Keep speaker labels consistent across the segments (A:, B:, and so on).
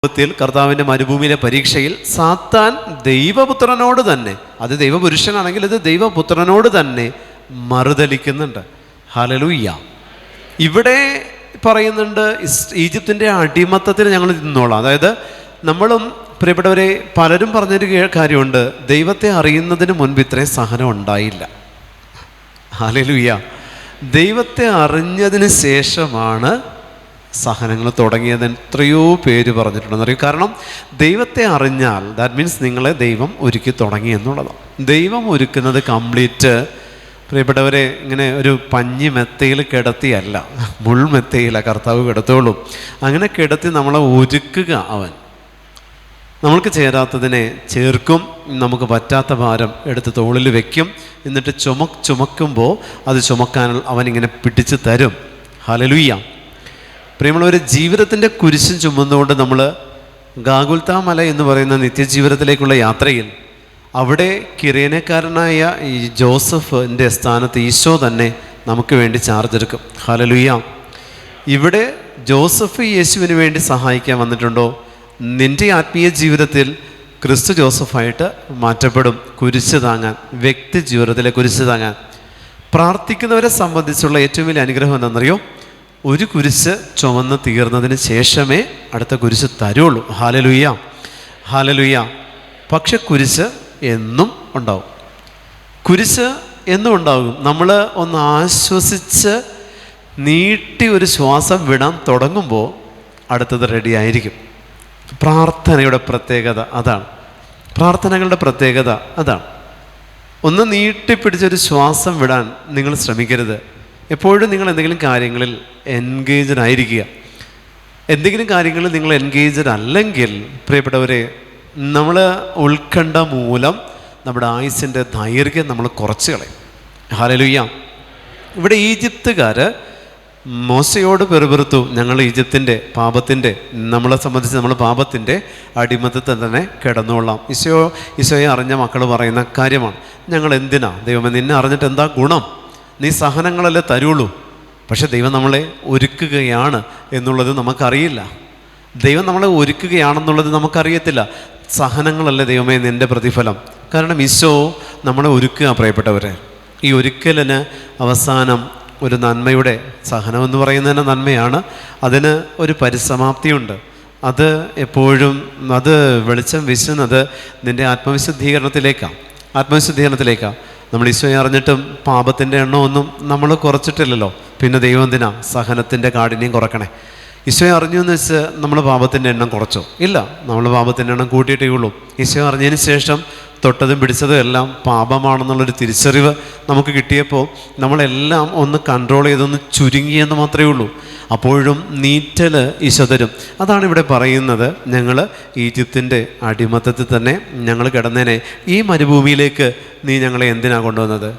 A: കർത്താവിൻ്റെ മരുഭൂമിയിലെ പരീക്ഷയിൽ സാത്താൻ ദൈവപുത്രനോട് തന്നെ, അത് ദൈവപുരുഷനാണെങ്കിൽ ഇത് ദൈവപുത്രനോട് തന്നെ മറുതലിക്കുന്നുണ്ട്. ഹല്ലേലൂയ. ഇവിടെ പറയുന്നുണ്ട് ഈജിപ്തിൻ്റെ അടിമത്തത്തിൽ ഞങ്ങൾ നിന്നോളാം. അതായത് നമ്മളും പ്രിയപ്പെട്ടവരെ പലരും പറഞ്ഞൊരു കാര്യമുണ്ട്, ദൈവത്തെ അറിയുന്നതിന് മുൻപ് ഇത്രയും സഹനം ഉണ്ടായില്ല. ഹല്ലേലൂയ. ദൈവത്തെ അറിഞ്ഞതിന് ശേഷമാണ് സഹനങ്ങൾ തുടങ്ങിയതെന്ന് എത്രയോ പേര് പറഞ്ഞിട്ടുണ്ടെന്നറിയും. കാരണം ദൈവത്തെ അറിഞ്ഞാൽ ദാറ്റ് മീൻസ് നിങ്ങളെ ദൈവം ഒരുക്കി തുടങ്ങി എന്നുള്ളതാണ്. ദൈവം ഒരുക്കുന്നത് കംപ്ലീറ്റ് പ്രിയപ്പെട്ടവരെ ഇങ്ങനെ ഒരു പഞ്ഞി മെത്തയിൽ കിടത്തിയല്ല, മുൾമെത്തയില കർത്താവ് കിടത്തുള്ളൂ. അങ്ങനെ കിടത്തി നമ്മളെ ഒരുക്കുക അവൻ. നമ്മൾക്ക് ചേരാത്തതിനെ ചേർക്കും, നമുക്ക് പറ്റാത്ത ഭാരം എടുത്ത് തോളിൽ വെക്കും, എന്നിട്ട് ചുമക്കുമ്പോൾ അത് ചുമക്കാൻ അവനിങ്ങനെ പിടിച്ച് തരും. ഹല്ലേലൂയ. പ്രിയമുള്ളവർ, ജീവിതത്തിൻ്റെ കുരിശും ചുമന്നുകൊണ്ട് നമ്മൾ ഗാഗുൽത്താ മല എന്ന് പറയുന്ന നിത്യജീവിതത്തിലേക്കുള്ള യാത്രയിൽ അവിടെ കിരേനക്കാരനായ ഈ ജോസഫിൻ്റെ സ്ഥാനത്ത് ഈശോ തന്നെ നമുക്ക് വേണ്ടി ചാർജ് എടുക്കും. ഹല്ലേലൂയ. ഇവിടെ ജോസഫ് യേശുവിന് വേണ്ടി സഹായിക്കാൻ വന്നിട്ടുണ്ടോ? നിൻ്റെ ആത്മീയ ജീവിതത്തിൽ ക്രിസ്തു ജോസഫായിട്ട് മാറ്റപ്പെടും. കുരിശ് താങ്ങാൻ, വ്യക്തി ജീവിതത്തിലെ കുരിശ് താങ്ങാൻ. പ്രാർത്ഥിക്കുന്നവരെ സംബന്ധിച്ചുള്ള ഏറ്റവും വലിയ അനുഗ്രഹം എന്താണെന്നറിയോ? ഒരു കുരിശ് ചുമന്ന് തീർന്നതിന് ശേഷമേ അടുത്ത കുരിശ് തരുള്ളൂ. ഹല്ലേലൂയ, ഹല്ലേലൂയ. പക്ഷെ കുരിശ് എന്നും ഉണ്ടാവും. കുരിശ് എന്നും ഉണ്ടാകും. നമ്മൾ ഒന്ന് ആശ്വസിച്ച് നീട്ടി ഒരു ശ്വാസം വിടാൻ തുടങ്ങുമ്പോൾ അടുത്തത് റെഡി ആയിരിക്കും. പ്രാർത്ഥനയുടെ പ്രത്യേകത അതാണ്. പ്രാർത്ഥനകളുടെ പ്രത്യേകത അതാണ്. ഒന്ന് നീട്ടിപ്പിടിച്ചൊരു ശ്വാസം വിടാൻ നിങ്ങൾ ശ്രമിക്കരുത്. എപ്പോഴും നിങ്ങൾ എന്തെങ്കിലും കാര്യങ്ങളിൽ എൻഗേജ്ഡ് ആയിരിക്കുക. എന്തെങ്കിലും കാര്യങ്ങളിൽ നിങ്ങൾ എൻഗേജ്ഡ് അല്ലെങ്കിൽ പ്രിയപ്പെട്ടവരെ, നമ്മൾ ഉത്കണ്ഠ മൂലം നമ്മുടെ ആയുസ്സിൻ്റെ ദൈർഘ്യം നമ്മൾ കുറച്ച് കളയും. ഹല്ലേലൂയ. ഇവിടെ ഈജിപ്തുകാർ മോശയോട് പെറുപെറുത്തു, ഞങ്ങൾ ഈജിപ്തിൻ്റെ പാപത്തിൻ്റെ, നമ്മളെ സംബന്ധിച്ച് നമ്മൾ പാപത്തിൻ്റെ അടിമത്തത്തിൽ തന്നെ കിടന്നുകൊള്ളാം. ഈശോയെ അറിഞ്ഞ മക്കൾ പറയുന്ന കാര്യമാണ്, ഞങ്ങൾ എന്തിനാ ദൈവമേ നിന്നെ അറിഞ്ഞിട്ട് എന്താ ഗുണം? നീ സഹനങ്ങളല്ലേ തരുള്ളൂ. പക്ഷെ ദൈവം നമ്മളെ ഒരുക്കുകയാണ് എന്നുള്ളത് നമുക്കറിയില്ല. ദൈവം നമ്മളെ ഒരുക്കുകയാണെന്നുള്ളത് നമുക്കറിയത്തില്ല. സഹനങ്ങളല്ലേ ദൈവമേ നിൻ്റെ പ്രതിഫലം. കാരണം ഈശോ നമ്മളെ ഒരുക്കുക പ്രിയപ്പെട്ടവരെ. ഈ ഒരുക്കലിന് അവസാനം ഒരു നന്മയുടെ, സഹനമെന്ന് പറയുന്നതിന് നന്മയാണ്, അതിന് ഒരു പരിസമാപ്തിയുണ്ട്. അത് എപ്പോഴും അത് വെളിച്ചം വീശുന്നത് നിൻ്റെ ആത്മവിശുദ്ധീകരണത്തിലേക്കാണ്. നമ്മൾ ഈശോയെ അറിഞ്ഞിട്ടും പാപത്തിൻ്റെ എണ്ണമൊന്നും നമ്മൾ കുറച്ചിട്ടില്ലല്ലോ. പിന്നെ ദൈവം എന്തിനാ സഹനത്തിൻ്റെ കാഠിന്യം കുറക്കണേ? ഈശോയെ അറിഞ്ഞു എന്ന് വെച്ച് നമ്മൾ പാപത്തിൻ്റെ എണ്ണം കുറച്ചോ? ഇല്ല, നമ്മൾ പാപത്തിൻ്റെ എണ്ണം കൂട്ടിയിട്ടേ ഉള്ളൂ. ഈശോയെ അറിഞ്ഞതിന് ശേഷം തൊട്ടതും പിടിച്ചതും എല്ലാം പാപമാണെന്നുള്ളൊരു തിരിച്ചറിവ് നമുക്ക് കിട്ടിയപ്പോൾ നമ്മളെല്ലാം ഒന്ന് കൺട്രോൾ ചെയ്തൊന്ന് ചുരുങ്ങിയെന്ന് മാത്രമേ ഉള്ളൂ. അപ്പോഴും നീറ്റൽ ഈശോ തരും. അതാണ് ഇവിടെ പറയുന്നത്, ഞങ്ങൾ ഈജിപ്തിൻ്റെ അടിമത്തത്തിൽ തന്നെ ഞങ്ങൾ കിടന്നേനെ, ഈ മരുഭൂമിയിലേക്ക് നീ ഞങ്ങളെ എന്തിനാണ് കൊണ്ടുവന്നത്?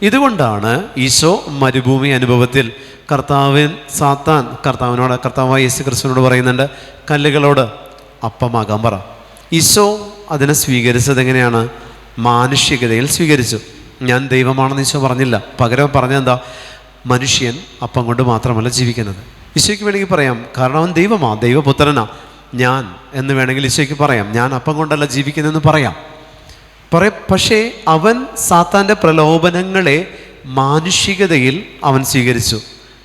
A: ഇതുകൊണ്ടാണ് ഈശോ മരുഭൂമി അനുഭവത്തിൽ കർത്താവായ യേശു ക്രിസ്തുവിനോട് പറയുന്നുണ്ട്, കല്ലുകളോട് അപ്പമാകാൻ പറ. ഈശോ അതിനെ സ്വീകരിച്ചത് എങ്ങനെയാണ്? മാനുഷികതയിൽ സ്വീകരിച്ചു. ഞാൻ ദൈവമാണെന്ന് ഈശോ പറഞ്ഞില്ല. പകരം പറഞ്ഞെന്താ? മനുഷ്യൻ അപ്പം കൊണ്ട് മാത്രമല്ല ജീവിക്കുന്നത്. ഈശോയ്ക്ക് വേണമെങ്കിൽ പറയാം, കാരണം അവൻ ദൈവമാ, ദൈവപുത്രനാ. ഞാൻ എന്ന് വേണമെങ്കിൽ ഈശോയ്ക്ക് പറയാം, ഞാൻ അപ്പം കൊണ്ടല്ല ജീവിക്കുന്നതെന്ന് പറയാം. പക്ഷേ അവൻ സാത്താൻ്റെ പ്രലോഭനങ്ങളെ മാനുഷികതയിൽ അവൻ സ്വീകരിച്ചു.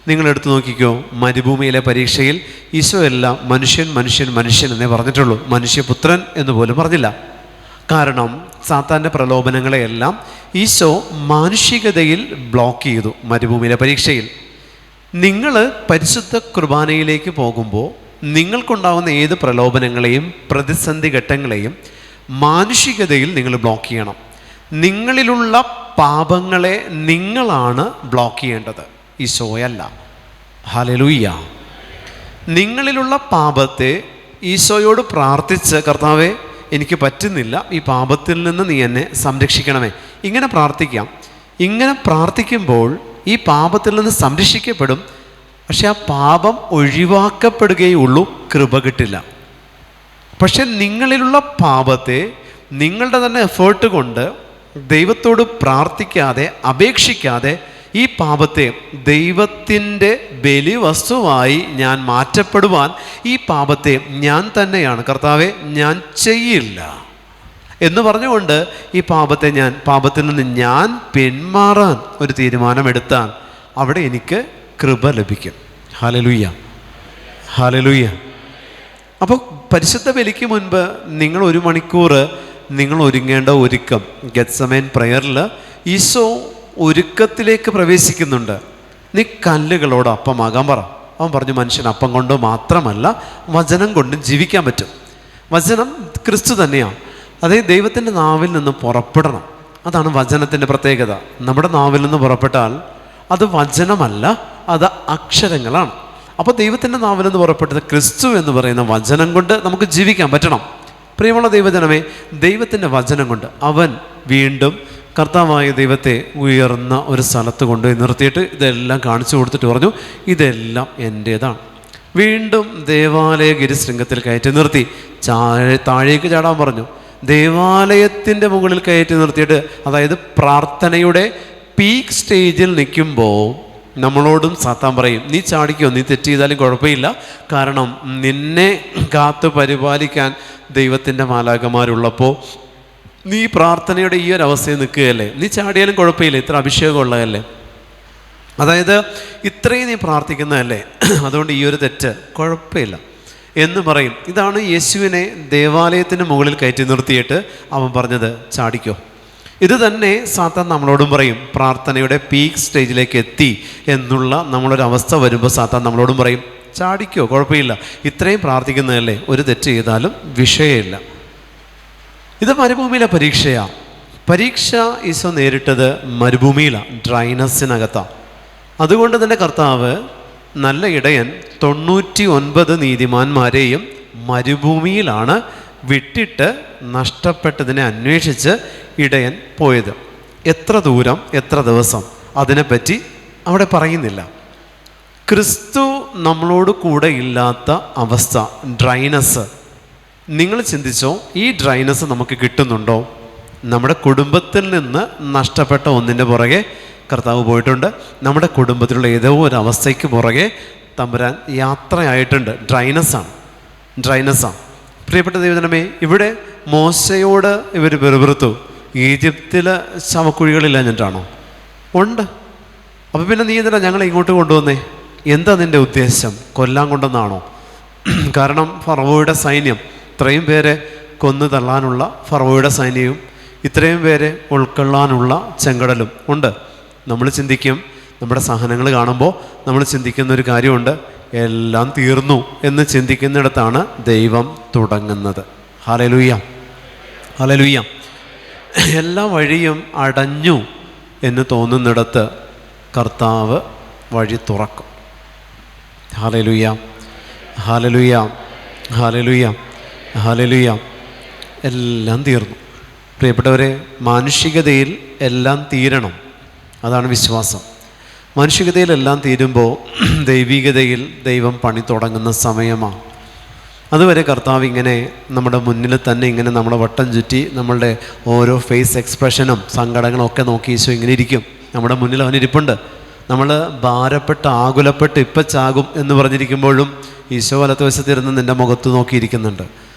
A: നിങ്ങളെടുത്ത് നോക്കിക്കോ, മരുഭൂമിയിലെ പരീക്ഷയിൽ ഈശോ എല്ലാം മനുഷ്യൻ മനുഷ്യൻ മനുഷ്യൻ എന്നേ പറഞ്ഞിട്ടുള്ളൂ, മനുഷ്യപുത്രൻ എന്ന് പോലും പറഞ്ഞില്ല. കാരണം സാത്താൻ്റെ പ്രലോഭനങ്ങളെയെല്ലാം ഈശോ മാനുഷികതയിൽ ബ്ലോക്ക് ചെയ്തു മരുഭൂമിയിലെ പരീക്ഷയിൽ. നിങ്ങൾ പരിശുദ്ധ കുർബാനയിലേക്ക് പോകുമ്പോൾ നിങ്ങൾക്കുണ്ടാകുന്ന ഏത് പ്രലോഭനങ്ങളെയും പ്രതിസന്ധി ഘട്ടങ്ങളെയും മാനുഷികതയിൽ നിങ്ങൾ ബ്ലോക്ക് ചെയ്യണം. നിങ്ങളിലുള്ള പാപങ്ങളെ നിങ്ങളാണ് ബ്ലോക്ക് ചെയ്യേണ്ടത്, ഈശോയല്ല. ഹല്ലേലൂയ. നിങ്ങളിലുള്ള പാപത്തെ ഈശോയോട് പ്രാർത്ഥിച്ച്, കർത്താവേ എനിക്ക് പറ്റുന്നില്ല, ഈ പാപത്തിൽ നിന്ന് നീ എന്നെ സംരക്ഷിക്കണമേ, ഇങ്ങനെ പ്രാർത്ഥിക്കാം. ഇങ്ങനെ പ്രാർത്ഥിക്കുമ്പോൾ ഈ പാപത്തിൽ നിന്ന് സംരക്ഷിക്കപ്പെടും. പക്ഷെ ആ പാപം ഒഴിവാക്കപ്പെടുകയുള്ളൂ, കൃപ കിട്ടില്ല. പക്ഷെ നിങ്ങളിലുള്ള പാപത്തെ നിങ്ങളുടെ തന്നെ എഫേർട്ട് കൊണ്ട് ദൈവത്തോട് പ്രാർത്ഥിക്കാതെ അപേക്ഷിക്കാതെ ഈ പാപത്തെ ദൈവത്തിൻ്റെ ബലിവസ്തുവായി ഞാൻ മാറ്റപ്പെടുവാൻ ഈ പാപത്തെ ഞാൻ തന്നെയാണ്, കർത്താവെ ഞാൻ ചെയ്യില്ല എന്ന് പറഞ്ഞുകൊണ്ട് ഈ പാപത്തിൽ നിന്ന് ഞാൻ പിന്മാറാൻ ഒരു തീരുമാനമെടുത്താൽ അവിടെ എനിക്ക് കൃപ ലഭിക്കും. Hallelujah, hallelujah. അപ്പോൾ പരിശുദ്ധ ബലിക്ക് മുൻപ് നിങ്ങൾ 1 മണിക്കൂർ നിങ്ങൾ ഒരുങ്ങേണ്ട ഒരുക്കം, ഗെത്സമേൻ പ്രയറിൽ ഈശോ ഒരുക്കത്തിലേക്ക് പ്രവേശിക്കുന്നുണ്ട്. നീ കല്ലുകളോട് അപ്പമാകാൻ പറ. അവൻ പറഞ്ഞു, മനുഷ്യൻ അപ്പം കൊണ്ട് മാത്രമല്ല വചനം കൊണ്ടും ജീവിക്കാൻ പറ്റും. വചനം ക്രിസ്തു തന്നെയാണ്. അതേ ദൈവത്തിൻ്റെ നാവിൽ നിന്ന് പുറപ്പെടണം. അതാണ് വചനത്തിൻ്റെ പ്രത്യേകത. നമ്മുടെ നാവിൽ നിന്ന് പുറപ്പെട്ടാൽ അത് വചനമല്ല, അത് അക്ഷരങ്ങളാണ്. അപ്പോൾ ദൈവത്തിൻ്റെ നാവിൽ നിന്ന് പുറപ്പെട്ടത് ക്രിസ്തു എന്ന് പറയുന്ന വചനം കൊണ്ട് നമുക്ക് ജീവിക്കാൻ പറ്റണം. പ്രിയമുള്ള ദൈവജനമേ, ദൈവത്തിൻ്റെ വചനം കൊണ്ട് അവൻ വീണ്ടും കർത്താവായ ദൈവത്തെ ഉയർന്ന ഒരു സ്ഥലത്ത് കൊണ്ടുപോയി നിർത്തിയിട്ട് ഇതെല്ലാം കാണിച്ചു കൊടുത്തിട്ട് പറഞ്ഞു, ഇതെല്ലാം എൻ്റേതാണ്. വീണ്ടും ദേവാലയ ഗിരിശൃംഗത്തിൽ കയറ്റി നിർത്തി താഴേക്ക് ചാടാൻ പറഞ്ഞു. ദേവാലയത്തിൻ്റെ മുകളിൽ കയറ്റി നിർത്തിയിട്ട്, അതായത് പ്രാർത്ഥനയുടെ പീക്ക് സ്റ്റേജിൽ നിൽക്കുമ്പോൾ നമ്മളോടും സാത്താൻ പറയും, നീ ചാടിക്കോ, നീ തെറ്റ് ചെയ്താലും കുഴപ്പമില്ല, കാരണം നിന്നെ കാത്തു പരിപാലിക്കാൻ ദൈവത്തിൻ്റെ മാലാഖമാരുള്ളപ്പോൾ നീ പ്രാർത്ഥനയുടെ ഈ ഒരു അവസ്ഥയിൽ നിൽക്കുകയല്ലേ, നീ ചാടിയാലും കുഴപ്പമില്ല, ഇത്ര അഭിഷേകമുള്ളതല്ലേ, അതായത് ഇത്രയും നീ പ്രാർത്ഥിക്കുന്നതല്ലേ, അതുകൊണ്ട് ഈ ഒരു തെറ്റ് കുഴപ്പമില്ല എന്ന് പറയും. ഇതാണ് യേശുവിനെ ദേവാലയത്തിന് മുകളിൽ കയറ്റി നിർത്തിയിട്ട് അവൻ പറഞ്ഞത്, ചാടിക്കോ. ഇത് തന്നെ സാത്താൻ നമ്മളോടും പറയും. പ്രാർത്ഥനയുടെ പീക്ക് സ്റ്റേജിലേക്ക് എത്തി എന്നുള്ള നമ്മളൊരവസ്ഥ വരുമ്പോൾ സാത്താൻ നമ്മളോടും പറയും, ചാടിക്കോ, കുഴപ്പമില്ല, ഇത്രയും പ്രാർത്ഥിക്കുന്നതല്ലേ, ഒരു തെറ്റ് ചെയ്താലും വിഷയമില്ല. ഇത് മരുഭൂമിയിലെ പരീക്ഷയാണ്. പരീക്ഷ ഈശോ നേരിട്ടത് മരുഭൂമിയിലാണ്, ഡ്രൈനസ്സിനകത്താണ്. അതുകൊണ്ട് തന്നെ കർത്താവ് നല്ല ഇടയൻ 99 നീതിമാന്മാരെയും മരുഭൂമിയിലാണ് വിട്ടിട്ട് നഷ്ടപ്പെട്ടതിനെ അന്വേഷിച്ച് ഇടയൻ പോയത്. എത്ര ദൂരം, എത്ര ദിവസം, അതിനെപ്പറ്റി അവിടെ പറയുന്നില്ല. ക്രിസ്തു നമ്മളോട് കൂടെ ഇല്ലാത്ത അവസ്ഥ, ഡ്രൈനസ്, നിങ്ങൾ ചിന്തിച്ചോ, ഈ ഡ്രൈനസ് നമുക്ക് കിട്ടുന്നുണ്ടോ? നമ്മുടെ കുടുംബത്തിൽ നിന്ന് നഷ്ടപ്പെട്ട ഒന്നിൻ്റെ പുറകെ കർത്താവ് പോയിട്ടുണ്ട്. നമ്മുടെ കുടുംബത്തിലുള്ള ഏതോ ഒരു അവസ്ഥയ്ക്ക് പുറകെ തമ്പുരാൻ യാത്രയായിട്ടുണ്ട്. ഡ്രൈനസ്സാണ്. പ്രിയപ്പെട്ട ദൈവജനമേ, ഇവിടെ മോശയോട് ഇവർ വെറുതെറുത്തു. ഈജിപ്തിലെ ശവക്കുഴികളില്ലാഞ്ഞിട്ടാണോ? ഉണ്ട്. അപ്പോൾ പിന്നെ നീ എന്തിനാ ഞങ്ങളെ ഇങ്ങോട്ട് കൊണ്ടുവന്നേ? എന്താ നിൻ്റെ ഉദ്ദേശം? കൊല്ലാൻ കൊണ്ടുവന്നാണോ? കാരണം ഫറവോയുടെ സൈന്യം, ഇത്രയും പേരെ കൊന്നു തള്ളാനുള്ള ഫറവോയുടെ സൈന്യവും ഇത്രയും പേരെ ഉൾക്കൊള്ളാനുള്ള ചെങ്കടലും ഉണ്ട്. നമ്മൾ ചിന്തിക്കും, നമ്മുടെ സഹനങ്ങൾ കാണുമ്പോൾ നമ്മൾ ചിന്തിക്കുന്ന ഒരു കാര്യമുണ്ട്, എല്ലാം തീർന്നു എന്ന് ചിന്തിക്കുന്നിടത്താണ് ദൈവം തുടങ്ങുന്നത്. Hallelujah, hallelujah. എല്ലാ വഴിയും അടഞ്ഞു എന്ന് തോന്നുന്നിടത്ത് കർത്താവ് വഴി തുറക്കും. ഹല്ലേലൂയ, ഹല്ലേലൂയ, ഹല്ലേലൂയ, ഹല്ലേലൂയ. എല്ലാം തീർന്നു. പ്രിയപ്പെട്ടവരെ, മാനുഷികതയിൽ എല്ലാം തീരണം, അതാണ് വിശ്വാസം. മാനുഷികതയിലെല്ലാം തീരുമ്പോൾ ദൈവികതയിൽ ദൈവം പണി തുടങ്ങുന്ന സമയമാണ്. അതുവരെ കർത്താവ് ഇങ്ങനെ നമ്മുടെ മുന്നിൽ തന്നെ ഇങ്ങനെ നമ്മളെ വട്ടം ചുറ്റി നമ്മളുടെ ഓരോ ഫേസ് എക്സ്പ്രഷനും സങ്കടങ്ങളും ഒക്കെ നോക്കി ഈശോ ഇങ്ങനെ ഇരിക്കും. നമ്മുടെ മുന്നിൽ അവനിരിപ്പുണ്ട്. നമ്മൾ ഭാരപ്പെട്ട് ആകുലപ്പെട്ട് ഇപ്പം ചാകും എന്ന് പറഞ്ഞിരിക്കുമ്പോഴും ഈശോ വലത്തുവശത്തിരുന്ന് നിൻ്റെ മുഖത്ത് നോക്കിയിരിക്കുന്നുണ്ട്.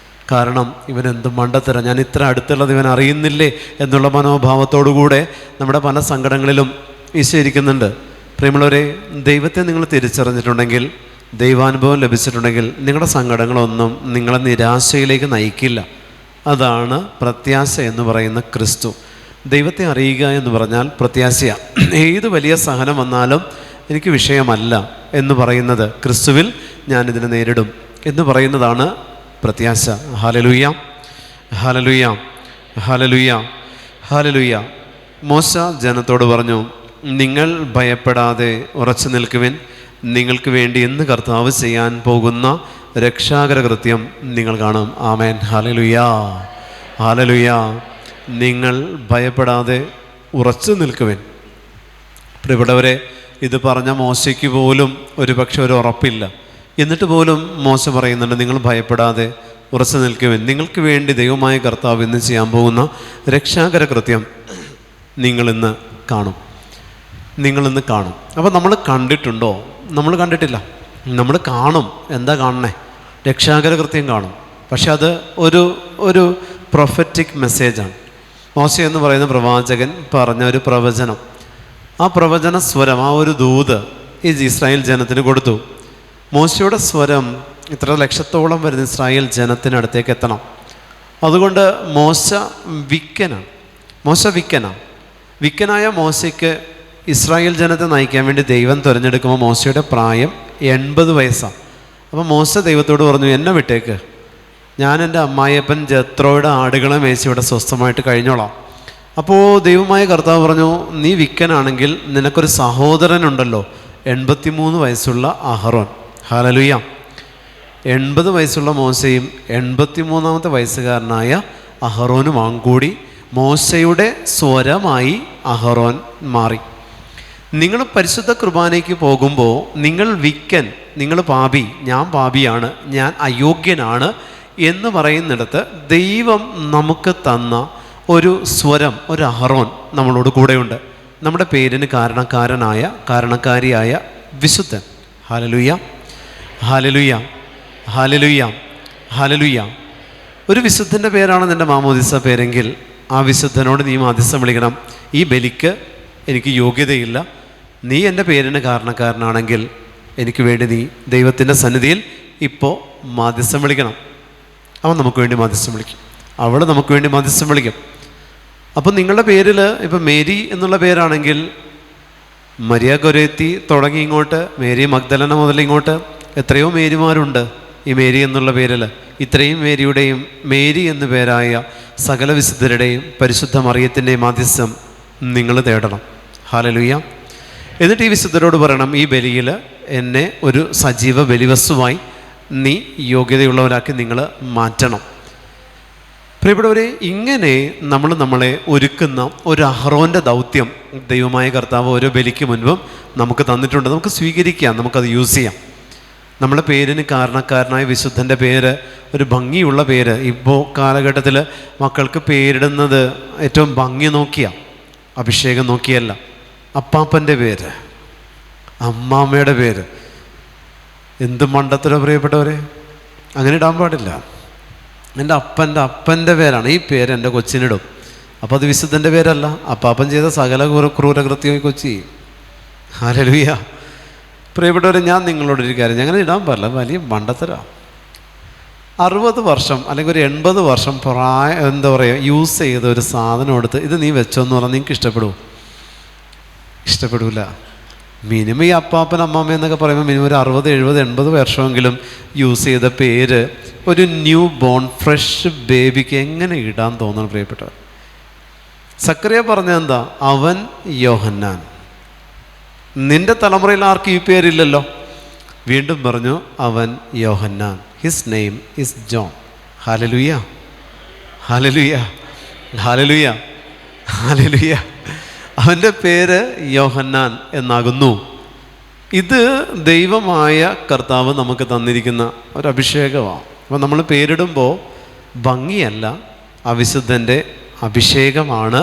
A: കാരണം ഇവനെന്ത് മണ്ടത്തരം, ഞാൻ ഇത്ര അടുത്തുള്ളത് ഇവൻ അറിയുന്നില്ലേ എന്നുള്ള മനോഭാവത്തോടുകൂടെ നമ്മുടെ പല സങ്കടങ്ങളിലും ഈശോ ഇരിക്കുന്നുണ്ട്. പ്രിയമുള്ളവരെ, ദൈവത്തെ നിങ്ങൾ തിരിച്ചറിഞ്ഞിട്ടുണ്ടെങ്കിൽ, ദൈവാനുഭവം ലഭിച്ചിട്ടുണ്ടെങ്കിൽ നിങ്ങളുടെ സങ്കടങ്ങളൊന്നും നിങ്ങളെ നിരാശയിലേക്ക് നയിക്കില്ല. അതാണ് പ്രത്യാശ എന്ന് പറയുന്ന ക്രിസ്തു. ദൈവത്തെ അറിയുക എന്ന് പറഞ്ഞാൽ പ്രത്യാശയാണ്. ഏത് വലിയ സഹനം വന്നാലും എനിക്ക് വിഷയമല്ല എന്ന് പറയുന്നത്, ക്രിസ്തുവിൽ ഞാനിതിനെ നേരിടും എന്ന് പറയുന്നതാണ് പ്രത്യാശ. ഹല്ലേലൂയ, ഹല്ലേലൂയ, ഹല്ലേലൂയ, ഹല്ലേലൂയ. മോശ ജനത്തോട് പറഞ്ഞു, നിങ്ങൾ ഭയപ്പെടാതെ ഉറച്ചു നിൽക്കുവിൻ, നിങ്ങൾക്ക് വേണ്ടി ഇന്ന് കർത്താവ് ചെയ്യാൻ പോകുന്ന രക്ഷാകര കൃത്യം നിങ്ങൾ കാണും. ആമേൻ, ഹല്ലേലൂയ, ഹല്ലേലൂയ. നിങ്ങൾ ഭയപ്പെടാതെ ഉറച്ചു നിൽക്കുവിൻ. പ്രിയപ്പെട്ടവരെ, ഇത് പറഞ്ഞ മോശയ്ക്ക് പോലും ഒരു പക്ഷെ ഒരു ഉറപ്പില്ല. എന്നിട്ട് പോലും മോശ പറയുന്നുണ്ട്, നിങ്ങൾ ഭയപ്പെടാതെ ഉറച്ചു നിൽക്കുവിൻ, നിങ്ങൾക്ക് വേണ്ടി ദൈവമായ കർത്താവ് ഇന്ന് ചെയ്യാൻ പോകുന്ന രക്ഷാകര കൃത്യം നിങ്ങളിന്ന് കാണും. നിങ്ങളിന്ന് കാണും. അപ്പോൾ നമ്മൾ കണ്ടിട്ടുണ്ടോ? നമ്മൾ കണ്ടിട്ടില്ല. നമ്മൾ കാണും. എന്താ കാണണേ? രക്ഷാകര കൃത്യം കാണും. പക്ഷെ അത് ഒരു പ്രൊഫറ്റിക് മെസ്സേജാണ്. മോശ എന്ന് പറയുന്ന പ്രവാചകൻ പറഞ്ഞ ഒരു പ്രവചനം. ആ പ്രവചന സ്വരം, ആ ഒരു ദൂത് ഈ ഇസ്രായേൽ ജനത്തിന് കൊടുത്തു. മോശയുടെ സ്വരം ഇത്ര ലക്ഷത്തോളം വരുന്ന ഇസ്രായേൽ ജനത്തിനടുത്തേക്ക് എത്തണം. അതുകൊണ്ട് മോശ വിക്കനാണ്. വിക്കനായ മോശയ്ക്ക് ഇസ്രായേൽ ജനത്തെ നയിക്കാൻ വേണ്ടി ദൈവം തിരഞ്ഞെടുക്കുമ്പോൾ മോശയുടെ പ്രായം 80 വയസ്സാണ്. അപ്പോൾ മോശ ദൈവത്തോട് പറഞ്ഞു, എന്നെ വിട്ടേക്ക്, ഞാൻ എൻ്റെ അമ്മായിയപ്പൻ ജത്രോയുടെ ആടുകളെ മേച്ച് ഇവിടെ സ്വസ്ഥമായിട്ട് കഴിഞ്ഞോളാം. അപ്പോൾ ദൈവമായ കർത്താവ് പറഞ്ഞു, നീ വിക്കനാണെങ്കിൽ നിനക്കൊരു സഹോദരനുണ്ടല്ലോ, 83 വയസ്സുള്ള അഹറോൻ. ഹല്ലേലൂയ. 80 വയസ്സുള്ള മോശയും 83-ാമത്തെ വയസ്സുകാരനായ അഹറോനും കൂടി മോശയുടെ സ്വരമായി അഹറോൻ മാറി. നിങ്ങൾ പരിശുദ്ധ കുർബാനയ്ക്ക് പോകുമ്പോൾ നിങ്ങൾ വിക്കൻ, നിങ്ങൾ പാപി, ഞാൻ പാപിയാണ്, ഞാൻ അയോഗ്യനാണ് എന്ന് പറയുന്നിടത്ത് ദൈവം നമുക്ക് തന്ന ഒരു സ്വരം, ഒരു അഹറോൻ നമ്മളോട് കൂടെയുണ്ട്. നമ്മുടെ പേരിന് കാരണക്കാരിയായ വിശുദ്ധൻ. ഹല്ലേലൂയ, ഹല്ലേലൂയ, ഹല്ലേലൂയ, ഹല്ലേലൂയ. ഒരു വിശുദ്ധൻ്റെ പേരാണ് നിൻ്റെ മാമോദിസ പേരെങ്കിൽ ആ വിശുദ്ധനോട് നീ മാധ്യസ്ഥം വിളിക്കണം. ഈ ബലിക്ക് എനിക്ക് യോഗ്യതയില്ല, നീ എൻ്റെ പേരിന് കാരണക്കാരനാണെങ്കിൽ എനിക്ക് വേണ്ടി നീ ദൈവത്തിൻ്റെ സന്നിധിയിൽ ഇപ്പോൾ മാധ്യസ്ഥം വിളിക്കണം. അവൻ നമുക്ക് വേണ്ടി മാധ്യസ്ഥം വിളിക്കും, അവൾ നമുക്ക് വേണ്ടി മാധ്യസ്ഥം വിളിക്കും. അപ്പം നിങ്ങളുടെ പേരിൽ ഇപ്പം മേരി എന്നുള്ള പേരാണെങ്കിൽ മരിയ ഗൊരേത്തി തുടങ്ങി ഇങ്ങോട്ട് മേരി മഗ്ദലന മുതൽ ഇങ്ങോട്ട് എത്രയോ മേരിമാരുണ്ട് ഈ മേരി എന്നുള്ള പേരിൽ. ഇത്രയും മേരിയുടെയും മേരി എന്നു പേരായ സകല വിശുദ്ധരുടെയും പരിശുദ്ധ മറിയത്തിൻ്റെയും മാധ്യസ്ഥം നിങ്ങൾ തേടണം. ഹല്ലേലൂയ. എന്നിട്ട് ഈ വിശുദ്ധരോട് പറയണം, ഈ ബലിയിൽ എന്നെ ഒരു സജീവ ബലിവസ്തുവായി നീ യോഗ്യതയുള്ളവരാക്കി നിങ്ങൾ മാറ്റണം. പ്രിയപ്പെട്ടവരെ, ഇങ്ങനെ നമ്മളെ ഒരുക്കുന്ന ഒരു അഹറോൻ്റെ ദൗത്യം ദൈവമായ കർത്താവ് ഓരോ ബലിക്ക് മുൻപും നമുക്ക് തന്നിട്ടുണ്ട്. നമുക്ക് സ്വീകരിക്കാം, നമുക്കത് യൂസ് ചെയ്യാം. നമ്മളെ പേരിന് കാരണക്കാരനായ വിശുദ്ധൻ്റെ പേര് ഒരു ഭംഗിയുള്ള പേര്. ഇപ്പോൾ കാലഘട്ടത്തിൽ മക്കൾക്ക് പേരിടുന്നത് ഏറ്റവും ഭംഗി നോക്കിയാണ്, അഭിഷേകം നോക്കിയല്ല. അപ്പാപ്പൻ്റെ പേര്, അമ്മാമ്മയുടെ പേര്, എന്ത് മണ്ടത്തരോ പ്രിയപ്പെട്ടവരെ, അങ്ങനെ ഇടാൻ പാടില്ല. എൻ്റെ അപ്പൻ്റെ പേരാണ് ഈ പേര് എൻ്റെ കൊച്ചിനിടും. അപ്പോൾ അത് വിശുദ്ധൻ്റെ പേരല്ല, അപ്പാപ്പൻ ചെയ്ത സകല ക്രൂരകൃത്യം ഈ കൊച്ചി. ഹല്ലേലൂയ. പ്രിയപ്പെട്ടവരെ, ഞാൻ നിങ്ങളോടൊരു കാര്യം, അങ്ങനെ ഇടാൻ പാടില്ല, വലിയ മണ്ടത്തരാണ്. 60 വർഷം അല്ലെങ്കിൽ ഒരു 80 വർഷം യൂസ് ചെയ്ത ഒരു സാധനം എടുത്ത് ഇത് നീ വെച്ചോന്ന് പറഞ്ഞാൽ നിങ്ങൾക്ക് ഇഷ്ടപ്പെടില്ല. മിനിമം ഈ അപ്പാപ്പൻ അമ്മാമ്മ എന്നൊക്കെ പറയുമ്പോൾ മിനിമം ഒരു 60, 70, 80 വർഷമെങ്കിലും യൂസ് ചെയ്ത പേര് ഒരു ന്യൂ ബോൺ ഫ്രഷ് ബേബിക്ക് എങ്ങനെ ഇടാൻ തോന്നണം പ്രിയപ്പെട്ടവർ? സക്കറിയ പറഞ്ഞെന്താ? അവൻ യോഹന്നാൻ. നിന്റെ തലമുറയിൽ ആർക്കും ഈ പേരില്ലല്ലോ. വീണ്ടും പറഞ്ഞു, അവൻ Yohannan. His name is John. ഹല്ലേലൂയ, ഹല്ലേലൂയ, ഹല്ലേലൂയ, ഹല്ലേലൂയ. അവൻ്റെ പേര് യോഹന്നാൻ എന്നാകുന്നു. ഇത് ദൈവമായ കർത്താവ് നമുക്ക് തന്നിരിക്കുന്ന ഒരു അഭിഷേകമാണ്. അപ്പോൾ നമ്മൾ പേരിടുമ്പോൾ ഭംഗിയല്ല, ആ വിശുദ്ധൻ്റെ അഭിഷേകമാണ്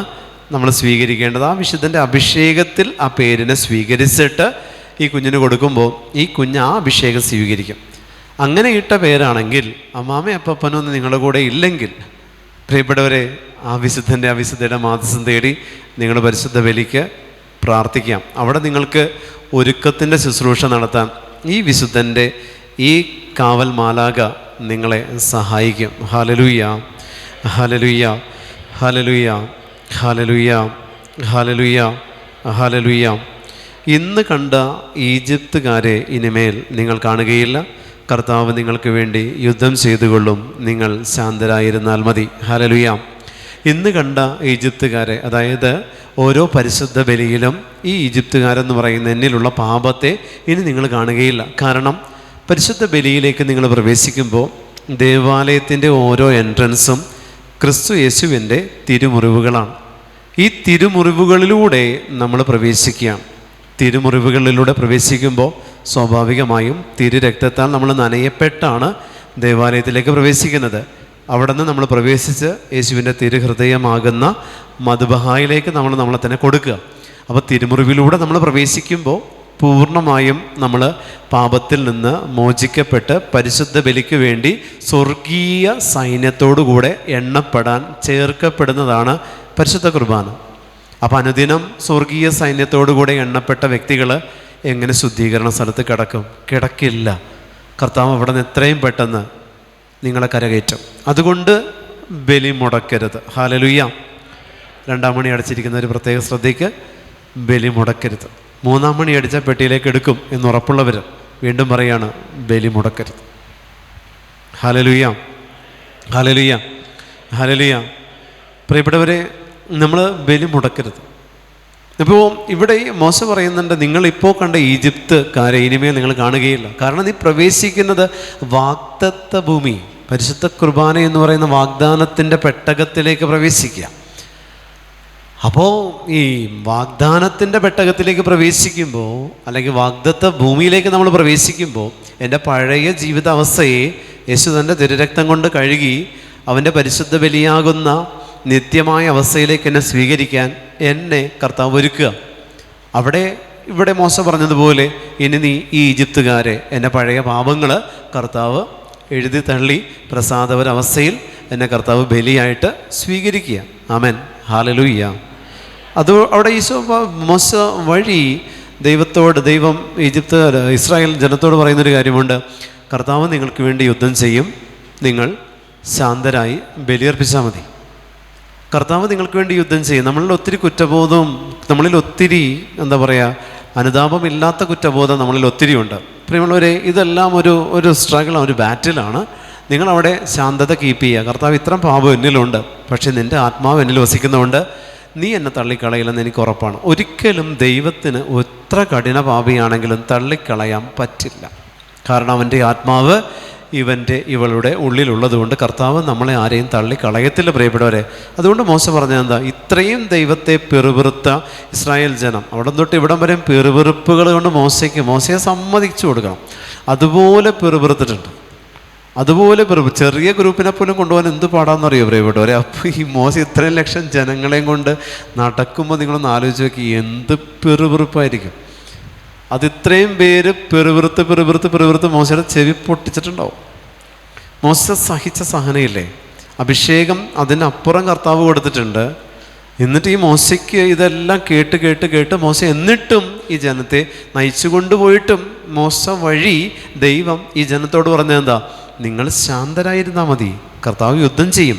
A: നമ്മൾ സ്വീകരിക്കേണ്ടത്. ആ വിശുദ്ധൻ്റെ അഭിഷേകത്തിൽ ആ പേരിനെ സ്വീകരിച്ചിട്ട് ഈ കുഞ്ഞിന് കൊടുക്കുമ്പോൾ ഈ കുഞ്ഞ് ആ അഭിഷേകം സ്വീകരിക്കും. അങ്ങനെ ഇട്ട പേരാണെങ്കിൽ അമ്മാമ അപ്പനൊന്നും നിങ്ങളുടെ കൂടെ ഇല്ലെങ്കിൽ പ്രിയപ്പെട്ടവരെ, ആ വിശുദ്ധയുടെ മാധ്യസ്ഥം തേടി നിങ്ങൾ പരിശുദ്ധ ബലിക്ക് പ്രാർത്ഥിക്കാം. അവിടെ നിങ്ങൾക്ക് ഒരുക്കത്തിൻ്റെ ശുശ്രൂഷ നടത്താൻ ഈ വിശുദ്ധൻ്റെ ഈ കാവൽ മാലാക നിങ്ങളെ സഹായിക്കും. ഹല്ലേലൂയ, ഹല്ലേലൂയ, ഹല്ലേലൂയ, ഹല്ലേലൂയ, ഹല്ലേലൂയ, ഹല്ലേലൂയ. ഇന്ന് കണ്ട ഈജിപ്തുകാരെ ഇനിമേൽ നിങ്ങൾ കാണുകയില്ല. കർത്താവ് നിങ്ങൾക്ക് വേണ്ടി യുദ്ധം ചെയ്തുകൊള്ളും, നിങ്ങൾ ശാന്തരായിരുന്നാൽ മതി. ഹല്ലേലൂയ. ഇന്ന് കണ്ട ഈജിപ്തുകാരെ, അതായത് ഓരോ പരിശുദ്ധ ബലിയിലും ഈ ഈജിപ്തുകാരെന്ന് പറയുന്ന എന്നിലുള്ള പാപത്തെ ഇനി നിങ്ങൾ കാണുകയില്ല. കാരണം പരിശുദ്ധ ബലിയിലേക്ക് നിങ്ങൾ പ്രവേശിക്കുമ്പോൾ ദേവാലയത്തിൻ്റെ ഓരോ എൻട്രൻസും ക്രിസ്തു യേശുവിൻ്റെ തിരുമുറിവുകളാണ്. ഈ തിരുമുറിവുകളിലൂടെ നമ്മൾ പ്രവേശിക്കുകയാണ്. തിരുമുറിവുകളിലൂടെ പ്രവേശിക്കുമ്പോൾ സ്വാഭാവികമായും തിരുരക്തത്താൽ നമ്മൾ നനയപ്പെട്ടാണ് ദേവാലയത്തിലേക്ക് പ്രവേശിക്കുന്നത്. അവിടെ നിന്ന് നമ്മൾ പ്രവേശിച്ച് യേശുവിൻ്റെ തിരുഹൃദയമാകുന്ന മദ്ബഹായിലേക്ക് നമ്മളെ തന്നെ കൊടുക്കുക. അപ്പോൾ തിരുമുറിവിലൂടെ നമ്മൾ പ്രവേശിക്കുമ്പോൾ പൂർണ്ണമായും നമ്മൾ പാപത്തിൽ നിന്ന് മോചിക്കപ്പെട്ട് പരിശുദ്ധ ബലിക്ക് വേണ്ടി സ്വർഗീയ സൈന്യത്തോടുകൂടെ എണ്ണപ്പെടാൻ ചേർക്കപ്പെടുന്നതാണ് പരിശുദ്ധ കുർബാന. അപ്പോൾ അനുദിനം സ്വർഗീയ സൈന്യത്തോടുകൂടെ എണ്ണപ്പെട്ട വ്യക്തികൾ എങ്ങനെ ശുദ്ധീകരണ സ്ഥലത്ത് കിടക്കില്ല. കർത്താവ് അവിടെ നിന്ന് എത്രയും പെട്ടെന്ന് നിങ്ങളെ കരകയറ്റും. അതുകൊണ്ട് ബലി മുടക്കരുത്. ഹല്ലേലൂയ. 2-ാം മണി അടിച്ചിരിക്കുന്ന ഒരു പ്രത്യേക ശ്രദ്ധയ്ക്ക്, ബലി മുടക്കരുത്. 3-ാം മണി അടിച്ച പെട്ടിയിലേക്ക് എടുക്കും എന്നുറപ്പുള്ളവർ വീണ്ടും പറയാണ്, ബലി മുടക്കരുത്. ഹല്ലേലൂയ, ഹല്ലേലൂയ, ഹല്ലേലൂയ. പ്രിയപ്പെട്ടവരെ, നമ്മൾ ബലി മുടക്കരുത്. ഇപ്പോൾ ഇവിടെ ഈ മോശ പറയുന്നുണ്ട്, നിങ്ങളിപ്പോൾ കണ്ട ഈജിപ്തുകാരെ ഇനിമേൽ നിങ്ങൾ കാണുകയില്ല. കാരണം നീ പ്രവേശിക്കുന്നത് വാഗ്ദത്ത ഭൂമി, പരിശുദ്ധ കുർബാന എന്ന് പറയുന്ന വാഗ്ദാനത്തിൻ്റെ പെട്ടകത്തിലേക്ക് പ്രവേശിക്കുക. അപ്പോൾ ഈ വാഗ്ദാനത്തിൻ്റെ പെട്ടകത്തിലേക്ക് പ്രവേശിക്കുമ്പോൾ, അല്ലെങ്കിൽ വാഗ്ദത്ത ഭൂമിയിലേക്ക് നമ്മൾ പ്രവേശിക്കുമ്പോൾ, എൻ്റെ പഴയ ജീവിതാവസ്ഥയെ യേശു തൻ്റെ തിരുരക്തം കൊണ്ട് കഴുകി അവൻ്റെ പരിശുദ്ധ ബലിയാകുന്ന നിത്യമായ അവസ്ഥയിലേക്ക് എന്നെ സ്വീകരിക്കാൻ എന്നെ കർത്താവ് ഒരുക്കുക. ഇവിടെ മോശ പറഞ്ഞതുപോലെ ഇനി നീ ഈ ഈജിപ്തുകാരെ, എൻ്റെ പഴയ പാപങ്ങൾ കർത്താവ് എഴുതി തള്ളി പ്രസാദപരവസ്ഥയിൽ എന്നെ കർത്താവ് ബലിയായിട്ട് സ്വീകരിക്കുക. ആമേൻ, ഹല്ലേലൂയ. അത് അവിടെ മോശ വഴി ദൈവം ഇസ്രായേൽ ജനത്തോട് പറയുന്നൊരു കാര്യമുണ്ട്, കർത്താവ് നിങ്ങൾക്ക് വേണ്ടി യുദ്ധം ചെയ്യും, നിങ്ങൾ ശാന്തരായി ബലിയർപ്പിച്ചാൽ മതി. കർത്താവ് നിങ്ങൾക്ക് വേണ്ടി യുദ്ധം ചെയ്യും. നമ്മളിൽ ഒത്തിരി കുറ്റബോധവും, നമ്മളിൽ ഒത്തിരി അനുതാപമില്ലാത്ത കുറ്റബോധം നമ്മളിൽ ഒത്തിരി ഉണ്ട്. പ്രിയമുള്ളവരെ, ഇതെല്ലാം ഒരു സ്ട്രഗിളാണ്, ഒരു ബാറ്റിലാണ്. നിങ്ങളവിടെ ശാന്തത കീപ്പ് ചെയ്യുക. കർത്താവ് ഇത്രയും പാപം എന്നിലുണ്ട്, പക്ഷേ നിൻ്റെ ആത്മാവ് എന്നിൽ വസിക്കുന്നതുകൊണ്ട് നീ എന്നെ തള്ളിക്കളയില്ലെന്ന് എനിക്ക് ഉറപ്പാണ്. ഒരിക്കലും ദൈവത്തിന് എത്ര കഠിന പാപിയാണെങ്കിലും തള്ളിക്കളയാൻ പറ്റില്ല. കാരണം അവൻ്റെ ആത്മാവ് ഇവളുടെ ഉള്ളിലുള്ളതുകൊണ്ട് കർത്താവ് നമ്മളെ ആരെയും തള്ളിക്കളയത്തില്ല. പ്രിയപ്പെട്ടവരെ, അതുകൊണ്ട് മോശ പറഞ്ഞത് എന്താ, ഇത്രയും ദൈവത്തെ പെറുപിറുത്ത ഇസ്രായേൽ ജനം, അവിടെ തൊട്ട് ഇവിടം വരെയും പെറുപിറുപ്പുകൾ കൊണ്ട് മോശയെ സമ്മതിച്ചു കൊടുക്കണം. അതുപോലെ പെറുപിറുത്തിട്ടുണ്ട്. അതുപോലെ ചെറിയ ഗ്രൂപ്പിനെ പോലും കൊണ്ടുപോകാൻ എന്ത് പാടാന്നറിയോ പ്രിയപ്പെട്ടവരെ. അപ്പോൾ ഈ മോശ ഇത്രയും ലക്ഷം ജനങ്ങളെയും കൊണ്ട് നടക്കുമ്പോൾ നിങ്ങളൊന്ന് ആലോചിച്ച് നോക്കി, എന്ത് പെറുപിറുപ്പായിരിക്കും. അതിത്രയും പേര് പെറുപിറുത്ത് മോശയുടെ ചെവി പൊട്ടിച്ചിട്ടുണ്ടാവും. മോശ സഹിച്ച സഹനയില്ലേ, അഭിഷേകം അതിനപ്പുറം കർത്താവ് കൊടുത്തിട്ടുണ്ട്. എന്നിട്ട് ഈ മോശയ്ക്ക് ഇതെല്ലാം കേട്ട് മോശ എന്നിട്ടും ഈ ജനത്തെ നയിച്ചു കൊണ്ടുപോയിട്ടും മോശ വഴി ദൈവം ഈ ജനത്തോട് പറഞ്ഞത് എന്താ, നിങ്ങൾ ശാന്തരായിരുന്നാൽ മതി, കർത്താവ് യുദ്ധം ചെയ്യും.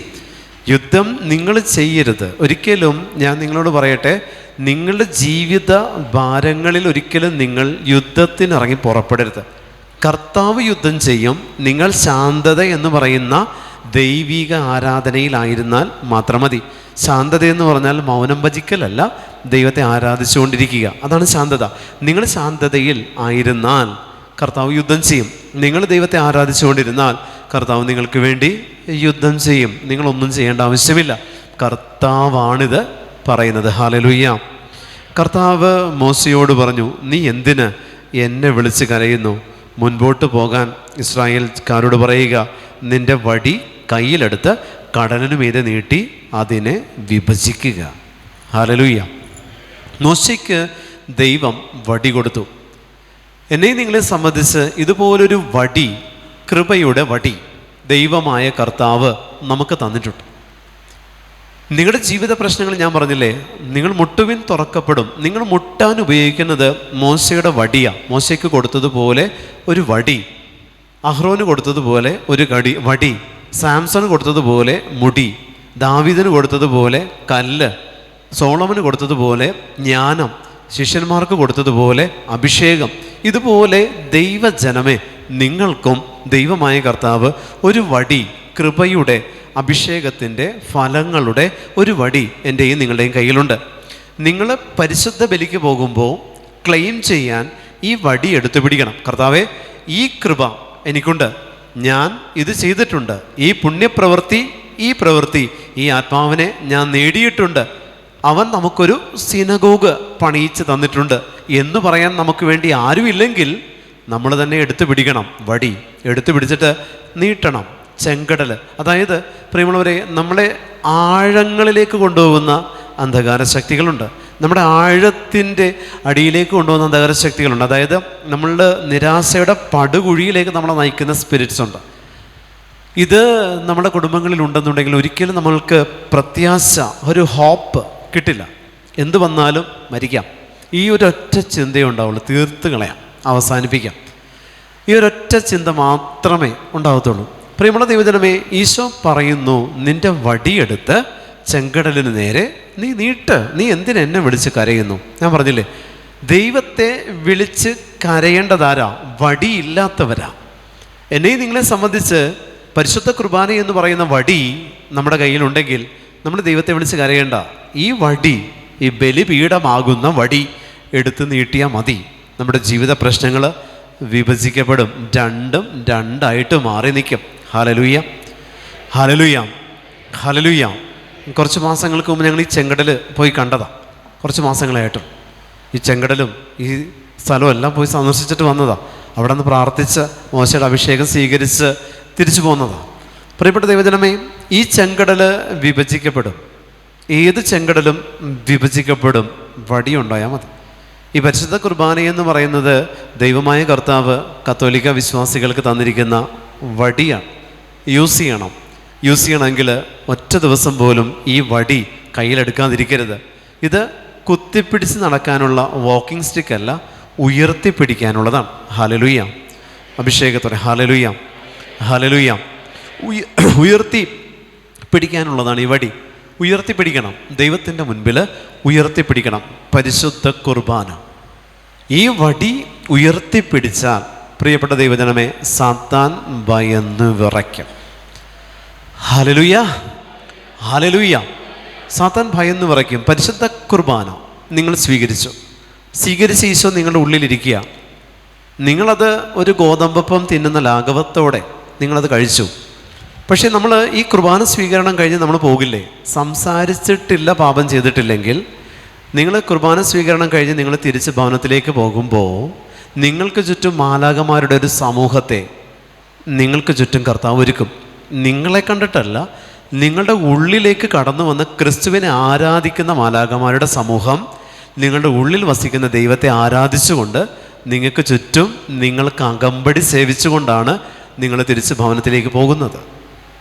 A: യുദ്ധം നിങ്ങൾ ചെയ്യരുത്. ഒരിക്കലും ഞാൻ നിങ്ങളോട് പറയട്ടെ, നിങ്ങളുടെ ജീവിത ഭാരങ്ങളിൽ ഒരിക്കലും നിങ്ങൾ യുദ്ധത്തിനിറങ്ങി പുറപ്പെടരുത്. കർത്താവ് യുദ്ധം ചെയ്യും. നിങ്ങൾ ശാന്തത എന്ന് പറയുന്ന ദൈവിക ആരാധനയിലായിരുന്നാൽ മാത്രം മതി. ശാന്തത എന്ന് പറഞ്ഞാൽ മൗനം ഭജിക്കലല്ല, ദൈവത്തെ ആരാധിച്ചുകൊണ്ടിരിക്കുക, അതാണ് ശാന്തത. നിങ്ങൾ ശാന്തതയിൽ ആയിരുന്നാൽ കർത്താവ് യുദ്ധം ചെയ്യും. നിങ്ങൾ ദൈവത്തെ ആരാധിച്ചുകൊണ്ടിരുന്നാൽ കർത്താവ് നിങ്ങൾക്ക് വേണ്ടി യുദ്ധം ചെയ്യും. നിങ്ങളൊന്നും ചെയ്യേണ്ട ആവശ്യമില്ല. കർത്താവാണിത് പറയുന്നത്. ഹല്ലേലൂയ. കർത്താവ് മോശയോട് പറഞ്ഞു, നീ എന്തിന് എന്നെ വിളിച്ച് കരയുന്നു? മുൻപോട്ട് പോകാൻ ഇസ്രായേൽക്കാരോട് പറയുക, നിൻ്റെ വടി കയ്യിലെടുത്ത് കടലിനു മീതെ നീട്ടി അതിനെ വിഭജിക്കുക. ഹല്ലേലൂയ. മോശയ്ക്ക് ദൈവം വടി കൊടുത്തു. എന്നെ നിങ്ങളെ സംബന്ധിച്ച് ഇതുപോലൊരു വടി, കൃപയുടെ വടി ദൈവമായ കർത്താവ് നമുക്ക് തന്നിട്ടുണ്ട്. നിങ്ങളുടെ ജീവിത പ്രശ്നങ്ങൾ ഞാൻ പറഞ്ഞില്ലേ, നിങ്ങൾ മുട്ടുവിൻ തുറക്കപ്പെടും. നിങ്ങൾ മുട്ടാൻ ഉപയോഗിക്കുന്നത് മോശയുടെ വടിയാണ്. മോശയ്ക്ക് കൊടുത്തതുപോലെ ഒരു വടി, അഹ്റോന് കൊടുത്തതുപോലെ ഒരു വടി, സാംസണ് കൊടുത്തതുപോലെ മുടി, ദാവീദിന് കൊടുത്തതുപോലെ കല്ല്, സോളമന് കൊടുത്തതുപോലെ ജ്ഞാനം, ശിഷ്യന്മാർക്ക് കൊടുത്തതുപോലെ അഭിഷേകം. ഇതുപോലെ ദൈവജനമേ, നിങ്ങൾക്കും ദൈവമായ കർത്താവ് ഒരു വടി, കൃപയുടെ അഭിഷേകത്തിൻ്റെ ഫലങ്ങളുടെ ഒരു വടി എൻ്റെയും നിങ്ങളുടെയും കയ്യിലുണ്ട്. നിങ്ങൾ പരിശുദ്ധ ബലിക്ക് പോകുമ്പോൾ ക്ലെയിം ചെയ്യാൻ ഈ വടി എടുത്തു പിടിക്കണം. കർത്താവേ, ഈ കൃപ എനിക്കുണ്ട്, ഞാൻ ഇത് ചെയ്തിട്ടുണ്ട്, ഈ പുണ്യപ്രവൃത്തി, ഈ പ്രവൃത്തി, ഈ ആത്മാവിനെ ഞാൻ നേടിയിട്ടുണ്ട്, അവൻ നമുക്കൊരു സിനഗോഗ് പണിയിച്ച് തന്നിട്ടുണ്ട് എന്ന് പറയാൻ നമുക്ക് വേണ്ടി ആരുമില്ലെങ്കിൽ നമ്മൾ തന്നെ എടുത്തു പിടിക്കണം. വടി എടുത്തു പിടിച്ചിട്ട് നീട്ടണം. ചെങ്കടൽ, അതായത് പ്രിയമുള്ളവരെ, നമ്മളെ ആഴങ്ങളിലേക്ക് കൊണ്ടുപോകുന്ന അന്ധകാര ശക്തികളുണ്ട്. നമ്മുടെ ആഴത്തിൻ്റെ അടിയിലേക്ക് കൊണ്ടുപോകുന്ന അന്ധകാര ശക്തികളുണ്ട്. അതായത് നമ്മളുടെ നിരാശയുടെ പടുകുഴിയിലേക്ക് നമ്മളെ നയിക്കുന്ന സ്പിരിറ്റ്സ് ഉണ്ട്. ഇത് നമ്മുടെ കുടുംബങ്ങളിൽ ഉണ്ടെന്നുണ്ടെങ്കിൽ ഒരിക്കലും നമ്മൾക്ക് പ്രത്യാശ, ഒരു ഹോപ്പ് കിട്ടില്ല. എന്ത് വന്നാലും മരിക്കാം, ഈ ഒരൊറ്റ ചിന്തയേ ഉണ്ടാവുള്ളൂ. തീർത്ത് കളയാം, അവസാനിപ്പിക്കാം, ഈ ഒരൊറ്റ ചിന്ത മാത്രമേ ഉണ്ടാകത്തുള്ളൂ. പ്രിയമുള്ള ദൈവജനമേ, ഈശോ പറയുന്നു, നിൻ്റെ വടിയെടുത്ത് ചെങ്കടലിന് നേരെ നീ നീട്ട്. നീ എന്തിന് എന്നെ വിളിച്ച് കരയുന്നു? ഞാൻ പറഞ്ഞില്ലേ, ദൈവത്തെ വിളിച്ച് കരയേണ്ടതാരാ? വടിയില്ലാത്തവരാ. എന്നെയും നിങ്ങളെ സംബന്ധിച്ച് പരിശുദ്ധ കുർബാന എന്ന് പറയുന്ന വടി നമ്മുടെ കയ്യിലുണ്ടെങ്കിൽ നമ്മൾ ദൈവത്തെ വിളിച്ച് കരയേണ്ട. ഈ വടി, ഈ ബലിപീഠമാകുന്ന വടി എടുത്ത് നീട്ടിയാൽ മതി. നമ്മുടെ ജീവിത പ്രശ്നങ്ങൾ വിഭജിക്കപ്പെടും, രണ്ടും രണ്ടായിട്ട് മാറി നിൽക്കും. ഹല്ലേലൂയ, ഹല്ലേലൂയ, ഹല്ലേലൂയ. കുറച്ച് മാസങ്ങൾക്ക് മുമ്പ് ഞങ്ങൾ ഈ ചെങ്കടൽ പോയി കണ്ടതാണ്. കുറച്ച് മാസങ്ങളായിട്ടും ഈ ചെങ്കടലും ഈ സ്ഥലവും എല്ലാം പോയി സന്ദർശിച്ചിട്ട് വന്നതാണ്. അവിടെ നിന്ന് പ്രാർത്ഥിച്ച് മോശയുടെ അഭിഷേകം സ്വീകരിച്ച് തിരിച്ചു പോകുന്നതാണ്. പ്രിയപ്പെട്ട ദൈവജനമേ, ഈ ചെങ്കടൽ വിഭജിക്കപ്പെടും. ഏത് ചെങ്കടലും വിഭജിക്കപ്പെടും, വടിയുണ്ടായാൽ മതി. ഈ പരിശുദ്ധ കുർബാന എന്ന് പറയുന്നത് ദൈവമായ കർത്താവ് കത്തോലിക്ക വിശ്വാസികൾക്ക് തന്നിരിക്കുന്ന വടിയാണ്. യൂസ് ചെയ്യണമെങ്കിൽ ഒറ്റ ദിവസം പോലും ഈ വടി കയ്യിലെടുക്കാതിരിക്കരുത്. ഇത് കുത്തിപ്പിടിച്ച് നടക്കാനുള്ള വാക്കിംഗ് സ്റ്റിക്ക് അല്ല, ഉയർത്തിപ്പിടിക്കാനുള്ളതാണ്. ഹല്ലേലൂയ, അഭിഷേകത്തോടെ ഹല്ലേലൂയ, ഹല്ലേലൂയ. ഉയർത്തി പിടിക്കാനുള്ളതാണ് ഈ വടി. ഉയർത്തിപ്പിടിക്കണം, ദൈവത്തിൻ്റെ മുൻപിൽ ഉയർത്തിപ്പിടിക്കണം. പരിശുദ്ധ കുർബാന, ഈ വടി ഉയർത്തിപ്പിടിച്ചാൽ പ്രിയപ്പെട്ട ദൈവജനമേ, സാത്താൻ ഭയന്ന് വിറയ്ക്കും. Hallelujah, hallelujah. സാത്താൻ ഭയന്ന് വിറയ്ക്കും. പരിശുദ്ധ കുർബാന നിങ്ങൾ സ്വീകരിച്ച് ഈശോ നിങ്ങളുടെ ഉള്ളിലിരിക്കുക. നിങ്ങളത് ഒരു ഗോതമ്പപ്പം തിന്നുന്ന ലാഘവത്തോടെ നിങ്ങളത് കഴിച്ചു. പക്ഷേ നമ്മൾ ഈ കുർബാന സ്വീകരണം കഴിഞ്ഞ് നമ്മൾ പോകില്ലേ? സംസാരിച്ചിട്ടില്ല, പാപം ചെയ്തിട്ടില്ലെങ്കിൽ നിങ്ങൾ കുർബാന സ്വീകരണം കഴിഞ്ഞ് നിങ്ങൾ തിരിച്ച് ഭവനത്തിലേക്ക് പോകുമ്പോൾ നിങ്ങൾക്ക് ചുറ്റും മാലാഖമാരുടെ ഒരു സമൂഹത്തെ നിങ്ങൾക്ക് ചുറ്റും കർത്താവ് ഒരുക്കും. നിങ്ങളെ കണ്ടിട്ടല്ല, നിങ്ങളുടെ ഉള്ളിലേക്ക് കടന്നു വന്ന് ക്രിസ്തുവിനെ ആരാധിക്കുന്ന മാലാഖമാരുടെ സമൂഹം നിങ്ങളുടെ ഉള്ളിൽ വസിക്കുന്ന ദൈവത്തെ ആരാധിച്ചുകൊണ്ട് നിങ്ങൾക്ക് ചുറ്റും നിങ്ങൾക്ക് അകമ്പടി സേവിച്ചുകൊണ്ടാണ് നിങ്ങൾ തിരിച്ച് ഭവനത്തിലേക്ക് പോകുന്നത്.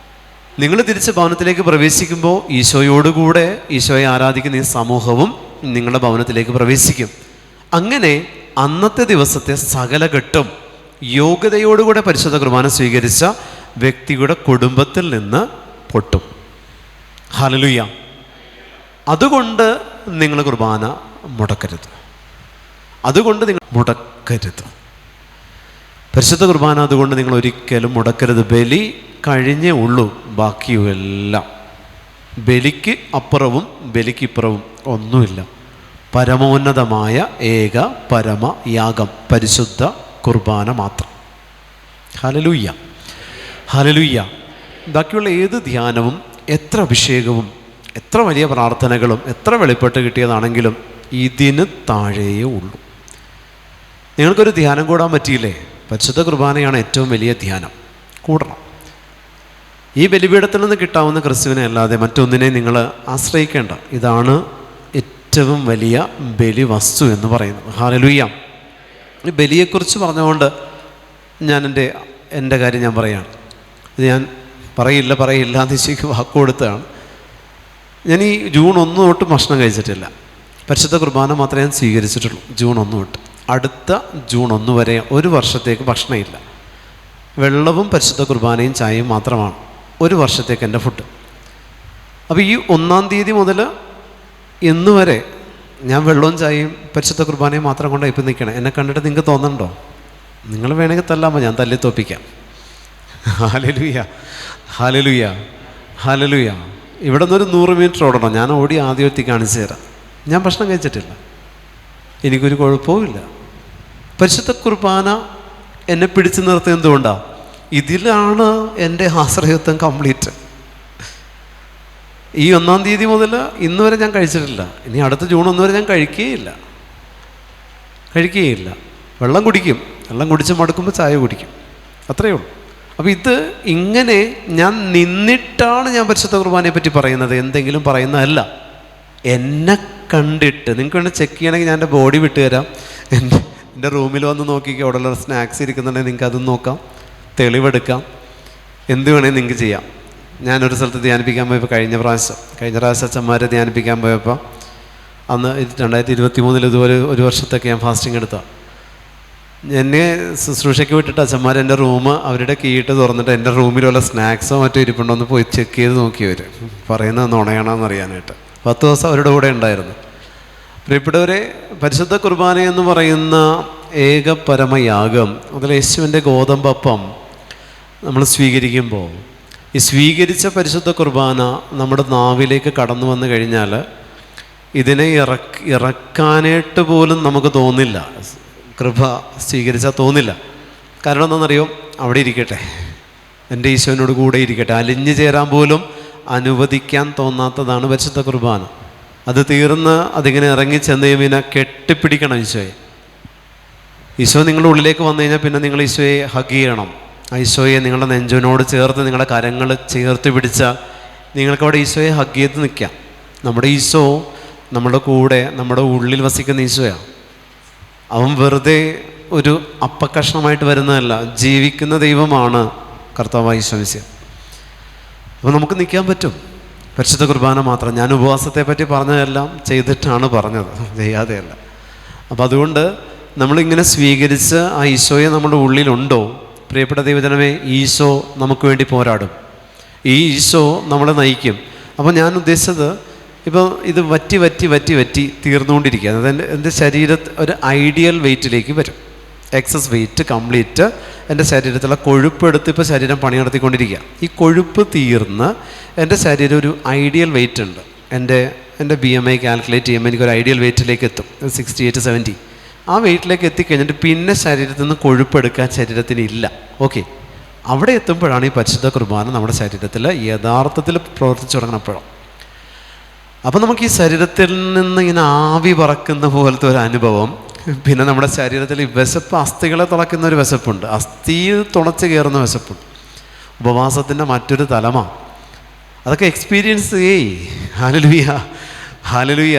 A: നിങ്ങൾ തിരിച്ച് ഭവനത്തിലേക്ക് പ്രവേശിക്കുമ്പോൾ ഈശോയോടുകൂടെ ഈശോയെ ആരാധിക്കുന്ന ഈ സമൂഹവും നിങ്ങളുടെ ഭവനത്തിലേക്ക് പ്രവേശിക്കും. അങ്ങനെ അന്നത്തെ ദിവസത്തെ സകലഘട്ടം യോഗ്യതയോടുകൂടെ പരിശുദ്ധ കുർബാന സ്വീകരിച്ച വ്യക്തിയുടെ കുടുംബത്തിൽ നിന്ന് പൊട്ടും. ഹല്ലേലൂയ. അതുകൊണ്ട് നിങ്ങൾ കുർബാന മുടക്കരുത്. അതുകൊണ്ട് നിങ്ങൾ മുടക്കരുത്. പരിശുദ്ധ കുർബാന അതുകൊണ്ട് നിങ്ങൾ ഒരിക്കലും മുടക്കരുത്. ബലി കഴിഞ്ഞേ ഉള്ളൂ, ബാക്കിയുമെല്ലാം. ബലിക്ക് അപ്പുറവും ബലിക്ക് ഇപ്പുറവും ഒന്നുമില്ല. പരമോന്നതമായ ഏക പരമയാഗം പരിശുദ്ധ കുർബാന മാത്രം. Hallelujah, hallelujah. ബാക്കിയുള്ള ഏത് ധ്യാനവും, എത്ര അഭിഷേകവും, എത്ര വലിയ പ്രാർത്ഥനകളും, എത്ര വെളിപ്പെട്ട് കിട്ടിയതാണെങ്കിലും ഇതിന് താഴെയേ ഉള്ളൂ. നിങ്ങൾക്കൊരു ധ്യാനം കൂടാൻ പറ്റിയില്ലേ? പരിശുദ്ധ കുർബാനയാണ് ഏറ്റവും വലിയ ധ്യാനം. കൂടണം. ഈ ബലിപീഠത്തിൽ നിന്ന് കിട്ടാവുന്ന ക്രിസ്തുവിനെ അല്ലാതെ മറ്റൊന്നിനെ നിങ്ങൾ ആശ്രയിക്കേണ്ട. ഇതാണ് ഏറ്റവും വലിയ ബലി വസ്തു എന്ന് പറയുന്നത്. ഹല്ലേലൂയ. ഈ ബലിയെക്കുറിച്ച് പറഞ്ഞുകൊണ്ട് ഞാൻ എൻ്റെ കാര്യം ഞാൻ പറയുകയാണ്. ഇത് ഞാൻ പറയില്ല എന്ന് ഈശോയ്ക്ക് വാക്ക് കൊടുത്തതാണ്. ഞാൻ ഈ ജൂൺ 1 തൊട്ട് ഭക്ഷണം കഴിച്ചിട്ടില്ല. പരിശുദ്ധ കുർബാന മാത്രമേ ഞാൻ സ്വീകരിച്ചിട്ടുള്ളൂ. ജൂൺ 1 തൊട്ട് അടുത്ത ജൂൺ 1 വരെ ഒരു വർഷത്തേക്ക് ഭക്ഷണമില്ല. വെള്ളവും പരിശുദ്ധ കുർബാനയും ചായയും മാത്രമാണ് ഒരു വർഷത്തേക്ക് എൻ്റെ ഫുഡ്. അപ്പോൾ ഈ 1-ാം തീയതി മുതൽ ഇന്ന് വരെ ഞാൻ വെള്ളവും ചായയും പരിശുദ്ധ കുർബാനയും മാത്രം കൊണ്ടാണ് ഇപ്പം നിൽക്കണം. എന്നെ കണ്ടിട്ട് നിങ്ങൾക്ക് തോന്നണ്ടോ? നിങ്ങൾ വേണമെങ്കിൽ തല്ലാമോ, ഞാൻ തല്ലി തോപ്പിക്കാം. ഹല്ലേലൂയ, ഹല്ലേലൂയ, ഹല്ലേലൂയ. ഇവിടെ നിന്നൊരു 100 മീറ്റർ ഓടണം. ഞാൻ ഓടി ആദ്യം എത്തി കാണിച്ചു തരാം. ഞാൻ ഭക്ഷണം കഴിച്ചിട്ടില്ല, എനിക്കൊരു കുഴപ്പവുമില്ല. പരിശുദ്ധ കുർബാന എന്നെ പിടിച്ചു നിർത്തുന്നത് എന്തുകൊണ്ടാണ്? ഇതിലാണ് എൻ്റെ ആശ്രയത്വം കംപ്ലീറ്റ്. ഈ 1-ാം തീയതി മുതൽ ഇന്ന് വരെ ഞാൻ കഴിച്ചിട്ടില്ല. ഇനി അടുത്ത ജൂൺ 1 വരെ ഞാൻ കഴിക്കുകയില്ല. വെള്ളം കുടിക്കും, വെള്ളം കുടിച്ച് മടുക്കുമ്പോൾ ചായ കുടിക്കും, അത്രയേ ഉള്ളൂ. അപ്പോൾ ഇത് ഇങ്ങനെ ഞാൻ നിന്നിട്ടാണ് ഞാൻ പരിശുദ്ധ കുർബാനയെ പറ്റി പറയുന്നത്, എന്തെങ്കിലും പറയുന്നതല്ല. എന്നെ കണ്ടിട്ട് നിങ്ങൾക്ക് വേണ്ടി ചെക്ക് ചെയ്യണമെങ്കിൽ ഞാൻ എൻ്റെ ബോഡി വിട്ട് തരാം. എൻ്റെ റൂമിൽ വന്ന് നോക്കിക്കോ, അവിടെയുള്ള സ്നാക്സ് ഇരിക്കുന്നുണ്ടെങ്കിൽ നിങ്ങൾക്ക് അതും നോക്കാം, തെളിവെടുക്കാം, എന്ത് വേണമെങ്കിൽ നിങ്ങൾക്ക് ചെയ്യാം. ഞാനൊരു സ്ഥലത്ത് ധ്യാനിപ്പിക്കാൻ പോയപ്പോൾ കഴിഞ്ഞ പ്രാവശ്യം അച്ഛന്മാരെ ധ്യാനിപ്പിക്കാൻ പോയപ്പോൾ അന്ന് 2023 ഇതുപോലെ ഒരു വർഷത്തൊക്കെ ഞാൻ ഫാസ്റ്റിംഗ് എടുത്താണ്. എന്നെ ശുശ്രൂഷയ്ക്ക് വിട്ടിട്ട് അച്ഛന്മാർ എൻ്റെ റൂം അവരുടെ കീയിട്ട് തുറന്നിട്ട് എൻ്റെ റൂമിലുള്ള സ്നാക്സോ മറ്റോ ഇരിപ്പുണ്ടോ എന്ന് പോയി ചെക്ക് ചെയ്ത് നോക്കിയവർ, പറയുന്നത് നുണയാണെന്ന് അറിയാനായിട്ട്. 10 ദിവസം അവരുടെ കൂടെ ഉണ്ടായിരുന്നു. പ്രിയപ്പെട്ടവരെ, പരിശുദ്ധ കുർബാന എന്ന് പറയുന്ന ഏക പരമയാഗം, അതിൽ യേശുവിൻ്റെ ഗോതമ്പപ്പം നമ്മൾ സ്വീകരിക്കുമ്പോൾ, ഈ സ്വീകരിച്ച പരിശുദ്ധ കുർബാന നമ്മുടെ നാവിലേക്ക് കടന്നു വന്നു കഴിഞ്ഞാൽ ഇതിനെ ഇറക്കാനായിട്ട് പോലും നമുക്ക് തോന്നില്ല. കൃപ സ്വീകരിച്ചാൽ തോന്നില്ല. കാരണം എന്താണെന്നറിയോ? അവിടെ ഇരിക്കട്ടെ, എൻ്റെ ഈശോനോട് കൂടെ ഇരിക്കട്ടെ, അലിഞ്ഞു ചേരാൻ പോലും അനുവദിക്കാൻ തോന്നാത്തതാണ് പരിശുദ്ധ കുർബാന. അത് തീർന്ന് അതിങ്ങനെ ഇറങ്ങി ചെന്ന് പിന്നെ കെട്ടിപ്പിടിക്കണം ഈശോയെ. ഈശോ നിങ്ങളുടെ ഉള്ളിലേക്ക് വന്നു കഴിഞ്ഞാൽ പിന്നെ നിങ്ങൾ ഈശോയെ ഹഗ് ചെയ്യണം. ഈശോയെ നിങ്ങളുടെ നെഞ്ചിനോട് ചേർത്ത് നിങ്ങളുടെ കരങ്ങൾ ചേർത്ത് പിടിച്ചാൽ നിങ്ങൾക്കവിടെ ഈശോയെ ഹഗ് ചെയ്ത് നിൽക്കാം. നമ്മുടെ ഈശോ നമ്മുടെ കൂടെ നമ്മുടെ ഉള്ളിൽ വസിക്കുന്ന ഈശോയാണ്. അവൻ വെറുതെ ഒരു അപ്പക്കഷ്ണമായിട്ട് വരുന്നതല്ല, ജീവിക്കുന്ന ദൈവമാണ് കർത്താവായ ഈശോ മിശിഹ. അപ്പോൾ നമുക്ക് നിൽക്കാൻ പറ്റും. പരിശുദ്ധ കുർബാന മാത്രം. ഞാൻ ഉപവാസത്തെ പറ്റി പറഞ്ഞതെല്ലാം ചെയ്തിട്ടാണ് പറഞ്ഞത്, ചെയ്യാതെയല്ല. അപ്പം അതുകൊണ്ട് നമ്മളിങ്ങനെ സ്വീകരിച്ച് ആ ഈശോയെ നമ്മുടെ ഉള്ളിലുണ്ടോ? പ്രിയപ്പെട്ട ദൈവജനമേ, ഈശോ നമുക്ക് വേണ്ടി പോരാടും. ഈ ഈശോ നമ്മളെ നയിക്കും. അപ്പോൾ ഞാൻ ഉദ്ദേശിച്ചത്, ഇപ്പോൾ ഇത് വറ്റി വറ്റി വറ്റി വറ്റി തീർന്നുകൊണ്ടിരിക്കുക, അത് എൻ്റെ ശരീരത്തിൽ ഒരു ഐഡിയൽ വെയ്റ്റിലേക്ക് വരും. എക്സസ് വെയ്റ്റ് കംപ്ലീറ്റ് എൻ്റെ ശരീരത്തിലുള്ള കൊഴുപ്പെടുത്ത് ഇപ്പോൾ ശരീരം പണി നടത്തിക്കൊണ്ടിരിക്കുക. ഈ കൊഴുപ്പ് തീർന്ന് എൻ്റെ ശരീരം ഒരു ഐഡിയൽ വെയ്റ്റ് ഉണ്ട്. എൻ്റെ BMI കാൽക്കുലേറ്റ് ചെയ്യുമ്പോൾ എനിക്കൊരു ഐഡിയൽ വെയ്റ്റിലേക്ക് എത്തും, 68, 70. ആ വെയ്റ്റിലേക്ക് എത്തിക്കഴിഞ്ഞിട്ട് പിന്നെ ശരീരത്തിൽ നിന്ന് കൊഴുപ്പെടുക്കാൻ ശരീരത്തിന് ഇല്ല. ഓക്കെ, അവിടെ എത്തുമ്പോഴാണ് ഈ പരിശുദ്ധ കുർബാന നമ്മുടെ ശരീരത്തിൽ യഥാർത്ഥത്തിൽ പ്രവർത്തിച്ചു തുടങ്ങണപ്പോഴും. അപ്പം നമുക്ക് ഈ ശരീരത്തിൽ നിന്ന് ഇങ്ങനെ ആവി പറക്കുന്ന പോലത്തെ ഒരു അനുഭവം. പിന്നെ നമ്മുടെ ശരീരത്തിൽ ഈ വിശപ്പ്, അസ്ഥികളെ തുളയ്ക്കുന്ന ഒരു വിശപ്പുണ്ട്, അസ്ഥിയിൽ തുളച്ച് കയറുന്ന വിശപ്പുണ്ട്. ഉപവാസത്തിൻ്റെ മറ്റൊരു തലമാണ്. അതൊക്കെ എക്സ്പീരിയൻസ് ചെയ്യ്. Hallelujah, hallelujah.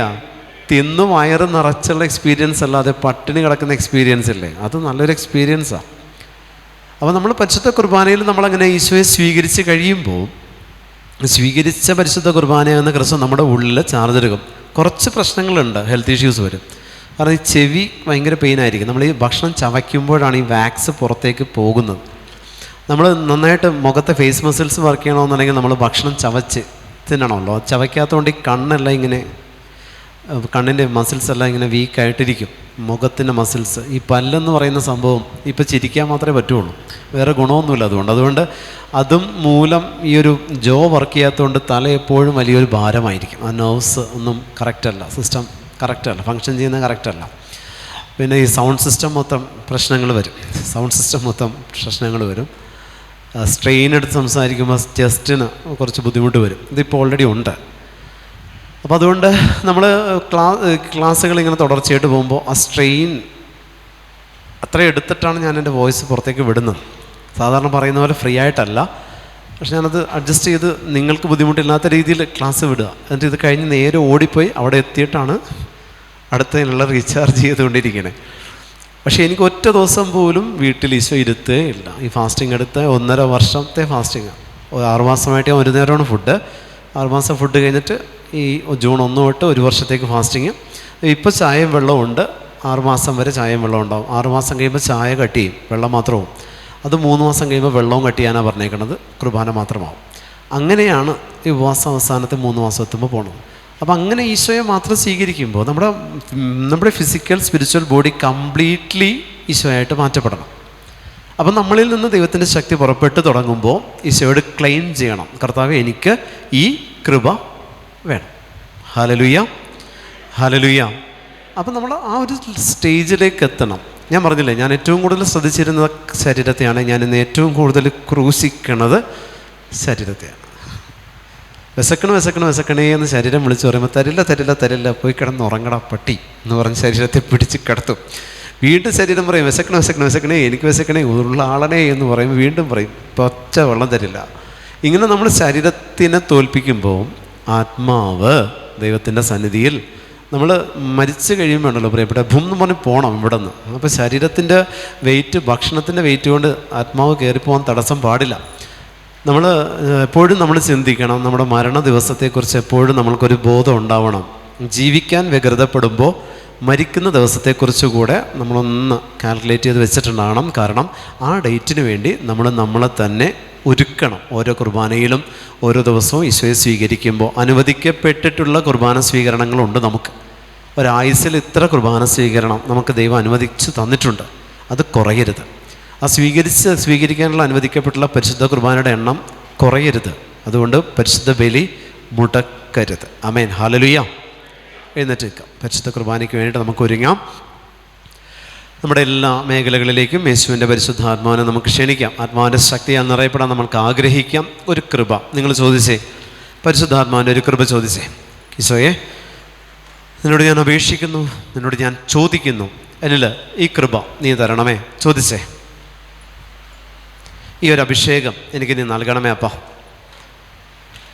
A: തിന്നു വയറ് നിറച്ചുള്ള എക്സ്പീരിയൻസ് അല്ലാതെ പട്ടിണി കിടക്കുന്ന എക്സ്പീരിയൻസ് ഇല്ലേ, അത് നല്ലൊരു എക്സ്പീരിയൻസാണ്. അപ്പോൾ നമ്മൾ പരിശുദ്ധ കുർബാനയിൽ നമ്മളങ്ങനെ ഈശോയെ സ്വീകരിച്ച് കഴിയുമ്പോൾ, സ്വീകരിച്ച പരിശുദ്ധ കുർബാനയെന്ന ക്രിസ്തു നമ്മുടെ ഉള്ളിൽ ചാർജ് എടുക്കും. കുറച്ച് പ്രശ്നങ്ങളുണ്ട്, ഹെൽത്ത് ഇഷ്യൂസ് വരും. കാരണം ഈ ചെവി ഭയങ്കര പെയിനായിരിക്കും. നമ്മൾ ഈ ഭക്ഷണം ചവയ്ക്കുമ്പോഴാണ് ഈ വാക്സ് പുറത്തേക്ക് പോകുന്നത്. നമ്മൾ നന്നായിട്ട് മുഖത്തെ ഫേസ് മസിൽസ് വർക്ക് ചെയ്യണമെന്നുണ്ടെങ്കിൽ നമ്മൾ ഭക്ഷണം ചവച്ച് തിന്നണമല്ലോ. ചവയ്ക്കാത്തതുകൊണ്ട് ഈ കണ്ണെല്ലാം ഇങ്ങനെ, കണ്ണിൻ്റെ മസിൽസ് എല്ലാം ഇങ്ങനെ വീക്കായിട്ടിരിക്കും, മുഖത്തിൻ്റെ മസിൽസ്. ഈ പല്ലെന്ന് പറയുന്ന സംഭവം ഇപ്പോൾ ചിരിക്കാൻ മാത്രമേ പറ്റുള്ളൂ, വേറെ ഗുണമൊന്നുമില്ല. അതുകൊണ്ട് അതും മൂലം ഈ ഒരു വർക്ക് ചെയ്യാത്തതുകൊണ്ട് തല എപ്പോഴും വലിയൊരു ഭാരമായിരിക്കും. ആ നെർവ്സ് ഒന്നും കറക്റ്റല്ല, സിസ്റ്റം കറക്റ്റല്ല, ഫങ്ഷൻ ചെയ്യുന്നത് കറക്റ്റല്ല. പിന്നെ ഈ സൗണ്ട് സിസ്റ്റം മൊത്തം പ്രശ്നങ്ങൾ വരും. സ്ട്രെയിൻ എടുത്ത് സംസാരിക്കുമ്പോൾ ചെസ്റ്റിന് കുറച്ച് ബുദ്ധിമുട്ട് വരും. ഇതിപ്പോൾ ഓൾറെഡി ഉണ്ട്. അപ്പോൾ അതുകൊണ്ട് നമ്മൾ ക്ലാസ്സുകൾ ഇങ്ങനെ തുടർച്ചയായിട്ട് പോകുമ്പോൾ ആ സ്ട്രെയിൻ അത്ര എടുത്തിട്ടാണ് ഞാൻ എൻ്റെ വോയിസ് പുറത്തേക്ക് വിടുന്നത്. സാധാരണ പറയുന്ന പോലെ ഫ്രീ ആയിട്ടല്ല, പക്ഷെ ഞാനത് അഡ്ജസ്റ്റ് ചെയ്ത് നിങ്ങൾക്ക് ബുദ്ധിമുട്ടില്ലാത്ത രീതിയിൽ ക്ലാസ് വിടുക. എന്നിട്ട് ഇത് കഴിഞ്ഞ് നേരെ ഓടിപ്പോയി അവിടെ എത്തിയിട്ടാണ് അടുത്തതിനുള്ള റീചാർജ് ചെയ്തുകൊണ്ടിരിക്കണേ. പക്ഷേ എനിക്ക് ഒറ്റ ദിവസം പോലും വീട്ടിൽ ഈശോ ഇരുത്തേ ഇല്ല. ഈ ഫാസ്റ്റിംഗ് എടുത്ത് 1.5 വർഷത്തെ ഫാസ്റ്റിംഗ്, 6 മാസമായിട്ട് ഒരു നേരമാണ് ഫുഡ്. 6 മാസം ഫുഡ് കഴിഞ്ഞിട്ട് ഈ ജൂൺ 1 തൊട്ട് 1 വർഷത്തേക്ക് ഫാസ്റ്റിങ്. ഇപ്പോൾ ചായയും വെള്ളവും ഉണ്ട്. 6 മാസം വരെ ചായയും വെള്ളം ഉണ്ടാവും. 6 മാസം കഴിയുമ്പോൾ ചായ കട്ട് ചെയ്യും, വെള്ളം മാത്രവും. അത് 3 മാസം കഴിയുമ്പോൾ വെള്ളവും കട്ട് ചെയ്യാനാണ് പറഞ്ഞേക്കുന്നത്, കുർബാന മാത്രമാവും. അങ്ങനെയാണ് ഈ ഉപവാസം അവസാനത്തെ 3 മാസം എത്തുമ്പോൾ പോകണത്. അപ്പോൾ അങ്ങനെ ഈശോയെ മാത്രം സ്വീകരിക്കുമ്പോൾ നമ്മുടെ ഫിസിക്കൽ സ്പിരിച്വൽ ബോഡി കംപ്ലീറ്റ്ലി ഈശോയായിട്ട് മാറ്റപ്പെടണം. അപ്പം നമ്മളിൽ നിന്ന് ദൈവത്തിൻ്റെ ശക്തി പുറപ്പെട്ട് തുടങ്ങുമ്പോൾ ഈശോയോട് ക്ലെയിം ചെയ്യണം, കർത്താവേ എനിക്ക് ഈ കൃപ വേണം. Hallelujah, hallelujah. അപ്പം നമ്മൾ ആ ഒരു സ്റ്റേജിലേക്ക് എത്തണം. ഞാൻ പറഞ്ഞില്ലേ, ഞാൻ ഏറ്റവും കൂടുതൽ ശ്രദ്ധിച്ചിരുന്നത് ശരീരത്തെയാണ്. ഞാൻ ഇന്ന് ഏറ്റവും കൂടുതൽ ക്രൂശിക്കണത് ശരീരത്തെയാണ്. വിശക്കണേ എന്ന് ശരീരം വിളിച്ച് പറയുമ്പോൾ തരില്ല പോയി കിടന്ന് ഉറങ്ങട പട്ടി എന്ന് പറഞ്ഞ് ശരീരത്തെ പിടിച്ച് കിടത്തും. വീണ്ടും ശരീരം പറയും വിശക്കണേ എനിക്ക് വിശക്കണേ ഉള്ള ആളണേ എന്ന് പറയുമ്പോൾ വീണ്ടും പറയും പച്ച വെള്ളം തരില്ല. ഇങ്ങനെ നമ്മൾ ശരീരത്തിനെ തോൽപ്പിക്കുമ്പോൾ ആത്മാവ് ദൈവത്തിൻ്റെ സന്നിധിയിൽ നമ്മൾ മരിച്ചു കഴിയുമ്പോഴല്ലോ പ്രിയപ്പെട്ട ഭൂം എന്ന് പറഞ്ഞ് പോകണം ഇവിടെ നിന്ന്. അപ്പോൾ ശരീരത്തിൻ്റെ വെയിറ്റ്, ഭക്ഷണത്തിൻ്റെ വെയിറ്റ് കൊണ്ട് ആത്മാവ് കയറിപ്പോകാൻ തടസ്സം പാടില്ല. നമ്മൾ എപ്പോഴും നമ്മൾ ചിന്തിക്കണം, നമ്മുടെ മരണ ദിവസത്തെക്കുറിച്ച് എപ്പോഴും നമ്മൾക്കൊരു ബോധം ഉണ്ടാവണം. ജീവിക്കാൻ വ്യഗ്രതപ്പെടുമ്പോൾ മരിക്കുന്ന ദിവസത്തെക്കുറിച്ച് കൂടെ നമ്മളൊന്ന് കാൽക്കുലേറ്റ് ചെയ്ത് വെച്ചിട്ടുണ്ടാകണം. കാരണം ആ ഡേറ്റിന് വേണ്ടി നമ്മൾ നമ്മളെ തന്നെ ഒരുക്കണം. ഓരോ കുർബാനയിലും ഓരോ ദിവസവും ഈശോയെ സ്വീകരിക്കുമ്പോൾ അനുവദിക്കപ്പെട്ടിട്ടുള്ള കുർബാന സ്വീകരണങ്ങളുണ്ട്. നമുക്ക് ഒരായുസ്സിൽ ഇത്ര കുർബാന സ്വീകരണം നമുക്ക് ദൈവം അനുവദിച്ച് തന്നിട്ടുണ്ട്. അത് കുറയരുത്. ആ സ്വീകരിക്കാനുള്ള അനുവദിക്കപ്പെട്ടുള്ള പരിശുദ്ധ കുർബാനയുടെ എണ്ണം കുറയരുത്. അതുകൊണ്ട് പരിശുദ്ധ ബലി മുടക്കരുത്. ആമേൻ. ഹല്ലേലൂയ. എഴുന്നേറ്റ് നിൽക്കാം. പരിശുദ്ധ കുർബാനയ്ക്ക് വേണ്ടിയിട്ട് നമുക്ക് ഒരുങ്ങാം. നമ്മുടെ എല്ലാ മേഖലകളിലേക്കും യേശുവിൻ്റെ പരിശുദ്ധാത്മാവിനെ നമുക്ക് ക്ഷണിക്കാം. ആത്മാവിൻ്റെ ശക്തിയാൽ നിറയപ്പെടാൻ നമ്മൾക്ക് ആഗ്രഹിക്കാം. ഒരു കൃപ നിങ്ങൾ ചോദിച്ചേ, പരിശുദ്ധാത്മാവിൻ്റെ ഒരു കൃപ ചോദിച്ചേ. ഈശോയെ, നിന്നോട് ഞാൻ അപേക്ഷിക്കുന്നു, നിന്നോട് ഞാൻ ചോദിക്കുന്നു, എന്നിൽ ഈ കൃപ നീ തരണമേ. ചോദിച്ചേ, ഈ ഒരു അഭിഷേകം എനിക്ക് നീ നൽകണമേ അപ്പ.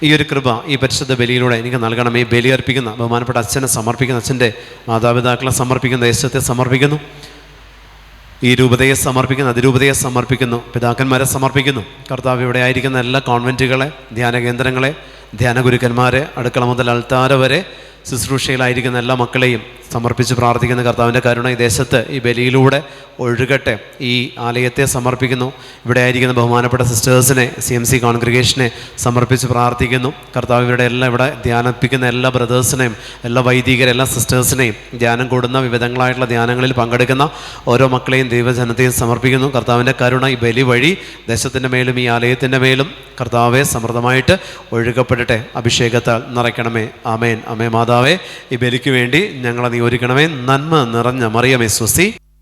A: ഈ ഒരു കൃപ ഈ പരിശുദ്ധ ബലിയിലൂടെ എനിക്ക് നൽകണമേ. ഈ ബലി അർപ്പിക്കുന്ന ബഹുമാനപ്പെട്ട അച്ഛനെ സമർപ്പിക്കുന്നു, അച്ഛൻ്റെ മാതാപിതാക്കളെ സമർപ്പിക്കുന്നു, ദേശത്തെ സമർപ്പിക്കുന്നു, ഈ രൂപതയെ സമർപ്പിക്കുന്നു, അതിരൂപതയെ സമർപ്പിക്കുന്നു, പിതാക്കന്മാരെ സമർപ്പിക്കുന്നു. കർത്താവ് ഇവിടെ ആയിരിക്കുന്ന എല്ലാ കോൺവെൻറ്റുകളെ, ധ്യാന കേന്ദ്രങ്ങളെ, ധ്യാന ഗുരുക്കന്മാരെ, അടുക്കള മുതൽ അൾത്താര വരെ ശുശ്രൂഷയിലായിരിക്കുന്ന എല്ലാ മക്കളെയും സമർപ്പിച്ച് പ്രാർത്ഥിക്കുന്ന കർത്താവിൻ്റെ കരുണ ഈ ദേശത്ത് ഈ ബലിയിലൂടെ ഒഴുകട്ടെ. ഈ ആലയത്തെ സമർപ്പിക്കുന്നു. ഇവിടെ ആയിരിക്കുന്ന ബഹുമാനപ്പെട്ട സിസ്റ്റേഴ്സിനെ, CMC കോൺഗ്രിഗേഷനെ സമർപ്പിച്ച് പ്രാർത്ഥിക്കുന്നു. കർത്താവ് ഇവിടെ ഇവിടെ ധ്യാനിപ്പിക്കുന്ന എല്ലാ ബ്രദേഴ്സിനെയും, എല്ലാ വൈദികരെ, എല്ലാ സിസ്റ്റേഴ്സിനെയും, ധ്യാനം കൂടുന്ന വിവിധങ്ങളായിട്ടുള്ള ധ്യാനങ്ങളിൽ പങ്കെടുക്കുന്ന ഓരോ മക്കളെയും ദൈവജനത്തെയും സമർപ്പിക്കുന്നു. കർത്താവിൻ്റെ കരുണ ഈ ബലി വഴി ദേശത്തിൻ്റെ മേലും ഈ ആലയത്തിൻ്റെ മേലും കർത്താവെ സമൃദ്ധമായിട്ട് ഒഴുകപ്പെടട്ടെ. അഭിഷേകത്താൽ നിറയ്ക്കണമേ. ആമേൻ. അമേ മാതാവേ, ഈ ബലിക്ക് വേണ്ടി ഞങ്ങളെ നീ ഒരുക്കണമേ. നന്മ നിറഞ്ഞ മറിയമേ സ്വസ്തി.